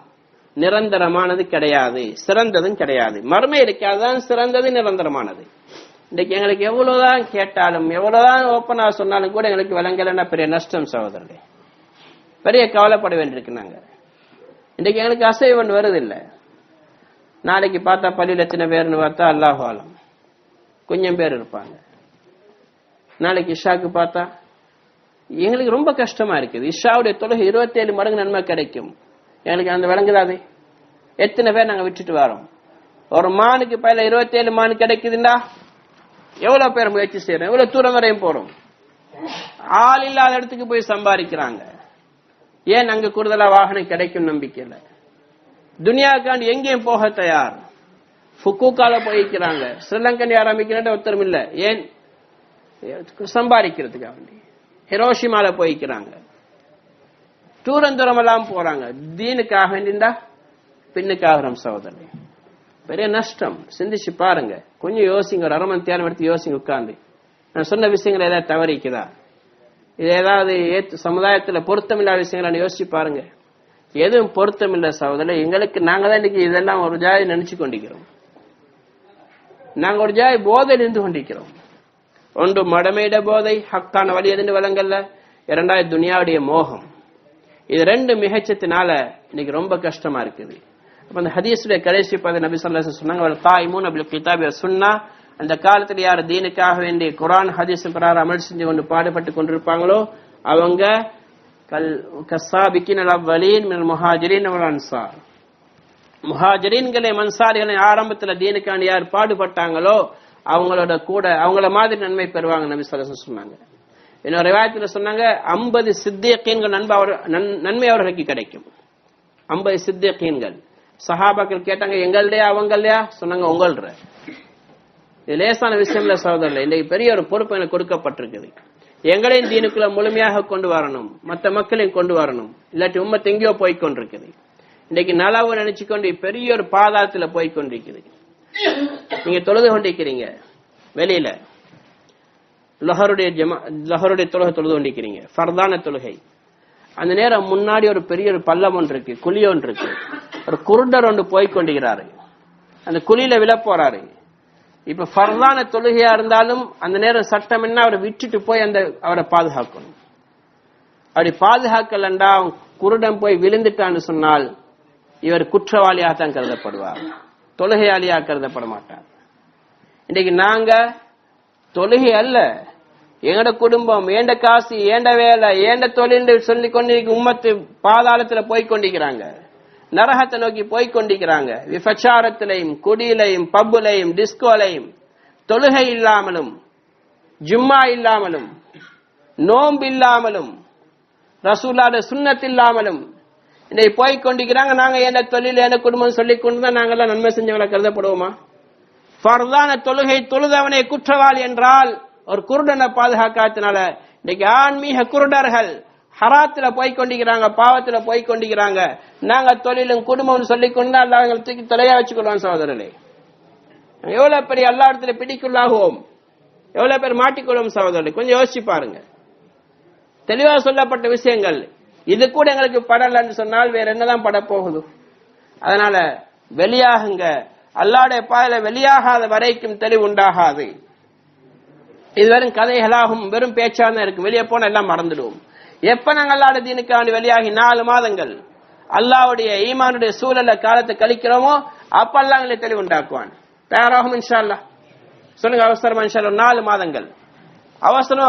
நிரந்தரமானது கிடையாது, சிறந்ததும் கிடையாது. மறுமை இருக்கு, அதுதான் சிறந்தது, நிரந்தரமானது. இன்னைக்கு எங்களுக்கு எவ்வளவுதான் கேட்டாலும், எவ்வளவுதான் ஓப்பனா சொன்னாலும் கூட எங்களுக்கு விளங்கலன்னா பெரிய நஷ்டம் சகோதரர்களே. பெரிய கவலைப்பட வேண்டியிருக்கு. நாங்க இன்னைக்கு எங்களுக்கு அசைவன் வருதில்லை. நாளைக்கு பார்த்தா பள்ளியில் எத்தனை பேர்னு பார்த்தா அல்லாஹு ஆலம் கொஞ்சம் பேர் இருப்பாங்க. நாளைக்கு இஷாக்கு பார்த்தா எங்களுக்கு ரொம்ப கஷ்டமா இருக்குது. இஷாவுடைய தொழுகை 27 மடங்கு நன்மை கிடைக்கும். எங்களுக்கு அந்த விளங்குதாது. எத்தனை பேர் நாங்க விட்டுட்டு வரோம்? ஒரு மானுக்கு பயில 27 மானு கிடைக்குதுண்டா எவ்வளவு பேர் முயற்சி செய்யறோம், எவ்வளவு தூரம் வரையும் போறோம். ஆள் இல்லாத இடத்துக்கு போய் சம்பாதிக்கிறாங்க. ஏன் அங்க கூடுதலா வாகனம் கிடைக்கும் நம்பிக்கையில. துனியாக்காண்டி எங்கேயும் போக தயார். ஃபுக்கூக்கால போய்க்கிறாங்க, ஸ்ரீலங்கன் ஆரம்பிக்கிறேன் ஒருத்தரும் இல்ல. ஏன்? சம்பாதிக்கிறதுக்காக வேண்டி. ஹிரோஷிமால போய்க்கிறாங்க, தூரம் எல்லாம் போறாங்க. தீனுக்காக வேண்டிண்டா பின்னுக்காக சகோதரன். பெரிய நஷ்டம். சிந்திச்சு பாருங்க, கொஞ்சம் யோசிங்க. ஒரு 1/2 மணி நேரம் எடுத்து யோசிங்க உட்கார்ந்து. நான் சொன்ன விஷயங்கள் ஏதாவது தவறிக்குதா, இது ஏதாவது சமுதாயத்துல பொருத்தமில்லாத விஷயங்களை யோசிச்சு பாருங்க. எதுவும் பொருத்தமில்லை சகோதரர். எங்களுக்கு நாங்க தான் இன்னைக்கு இதெல்லாம் ஒரு ஜாதி நினைச்சு கொண்டிருக்கிறோம். நாங்க ஒரு ஜாதி போதையில் இருந்து கொண்டிருக்கிறோம். ஒன்று மடமையிட போதை, ஹக்கான வழி எதுன்னு வழங்கல்ல. 2வது துனியாவுடைய மோகம். இது 2 மிகச்சத்தினால இன்னைக்கு ரொம்ப கஷ்டமா இருக்குது. அப்ப அந்த ஹதீஸுடைய கடைசி பகுதி நபி ஸல்லல்லாஹு அலைஹி வஸல்லம் சொன்னாங்க, வல் காயிமூன பில் கிதாபி வஸ் சுன்னா, அந்த காலத்துல யார் தீனுக்காக வேண்டி குர்ஆன் ஹதீஸ் பிரகாரம் அமல் செஞ்சு கொண்டு பாடுபட்டு கொண்டிருப்பாங்களோ அவங்க கஸ்ஸாபிகின் அல்-அவ்வலீன் மினல் முஹாஜிரின் வல் அன்சார், முஹாஜிரின்களே அன்சாரிகளே ஆரம்பத்துல தீனுக்காண்டி யார் பாடுபட்டாங்களோ அவங்களோட கூட அவங்கள மாதிரி நன்மை பெறுவாங்க நபி ஸல்லல்லாஹு அலைஹி வஸல்லம் சொன்னாங்க. இன்னொரு ரிவாயத்துல சொன்னாங்க 50 சித்திகீன்கள் நன்மை அவர்களுக்கு கிடைக்கும். 50 சித்திகீன்கள். சஹாபாக்கள் கேட்டாங்க, எங்கள்டையா அவங்கள்டையா? சொன்னாங்க உங்கள்ற. இது லேசான விஷயம் இல்ல சகோதரர்களே. இன்னைக்கு பெரிய ஒரு பொறுப்பு எனக்கு கொடுக்கப்பட்டிருக்குது. எங்களையும் தீனுக்குள்ள முழுமையாக கொண்டு வரணும், மற்ற மக்களையும் கொண்டு வரணும். இல்லாட்டி உம்மத்து எங்கேயோ போய்கொண்டிருக்குது. இன்னைக்கு நலவு நினைச்சுக்கொண்டு பெரிய ஒரு பாதாளத்துல போய்கொண்டிருக்குது. நீங்க தொழுது கொண்டிருக்கிறீங்க, வெளியில லஹருடைய தொழுகை தொழுது கொண்டிருக்கிறீங்க, ஃபர்தான தொழுகை. அந்த நேரம் முன்னாடி ஒரு பெரிய ஒரு பள்ளம் ஒன்று இருக்கு, குழி ஒன்று இருக்கு. ஒரு குருடர் ஒன்று போய்கொண்டிருக்கிறாரு, அந்த குழியில விழ போறாரு. இப்ப ஃபர்தான தொழுகையா இருந்தாலும் அந்த நேரம் சட்டம் என்ன, அவரை விட்டுட்டு போய் அவரை பாதுகாக்கணும். அப்படி பாதுகாக்கலண்டா குருடன் போய் விழுந்துட்டான்னு சொன்னால் இவர் குற்றவாளியாக தான் கருதப்படுவார், தொழுகையாளியாக கருதப்பட மாட்டார். இன்னைக்கு நாங்க தொழுகை அல்ல, எங்கட குடும்பம், ஏண்ட காசு, ஏண்ட வேலை, ஏண்ட தொழில் சொல்லி கொண்டு உம்மத்து பாதாளத்துல போய்கொண்டிருக்கிறாங்க, நரகத்தை நோக்கி போய்கொண்டிருக்கிறாங்க. விபச்சாரத்திலையும், குடியிலையும், பப்புலையும், டிஸ்கோலையும், தொழுகை இல்லாமலும், ஜும்மா இல்லாமலும், நோன்பு இல்லாமலும், ரசூலுல்லாஹ்வுடைய சுன்னத் இல்லாமலும் இன்னைக்கு போய்கொண்டிருக்கிறாங்க. நாங்க என்ன தொழில், என்ன குடும்பம் சொல்லி கொண்டுதான் நாங்கெல்லாம் நன்மை செஞ்சவங்களை கருதப்படுவோமா? ஃபர்தான தொழுகை தொழுதவனே குற்றவாளி என்றால் ஒரு குருடனை பாதுகாக்காதனால இன்னைக்கு ஆன்மீக குருடர்கள் ஹராத்துல போய்கொண்டிருக்கிறாங்க, பாவத்துல போய்கொண்டிருக்கிறாங்க. நாங்க தொழிலும் குடும்பம் சொல்லிக் கொண்டு அல்லாஹ் தூக்கி தொலையா வச்சுக்கொள்வோம் சகோதரர்களே. எவ்வளவு பெரிய அல்லாஹ் இடத்துல பிடிக்குள்ளாகுவோம், எவ்வளவு பேர் மாட்டிக்கொள்வோம் சகோதரர்களே. கொஞ்சம் யோசிச்சு பாருங்க. தெளிவாக சொல்லப்பட்ட விஷயங்கள் இது கூட எங்களுக்கு படலன்னு சொன்னால் வேற என்னதான் பட போகுது? அதனால வெளியாகுங்க, அல்லாஹ்வுடைய பாதையில வெளியாகாத வரைக்கும் தெளிவு உண்டாகாது. இது வெறும் கதைகளாகும், வெறும் பேச்சாக இருக்கு. வெளியே போன எல்லாம் மறந்துடுவோம். எப்ப நாங்கள் அல்லாஹ்வுடைய தீனுக்காண்டி வெளியாகி 4 மாதங்கள் அல்லாஹ்வுடைய ஈமானுடைய சூழல காலத்தை கழிக்கிறோமோ அப்ப அல்லாஹ் எங்களை தெளிவு உண்டாக்குவான். தயாராகும் இன்ஷா அல்லாஹ். சொல்லுங்க அவசரமா இன்ஷா அல்லாஹ் 4 மாதங்கள் அவசரமா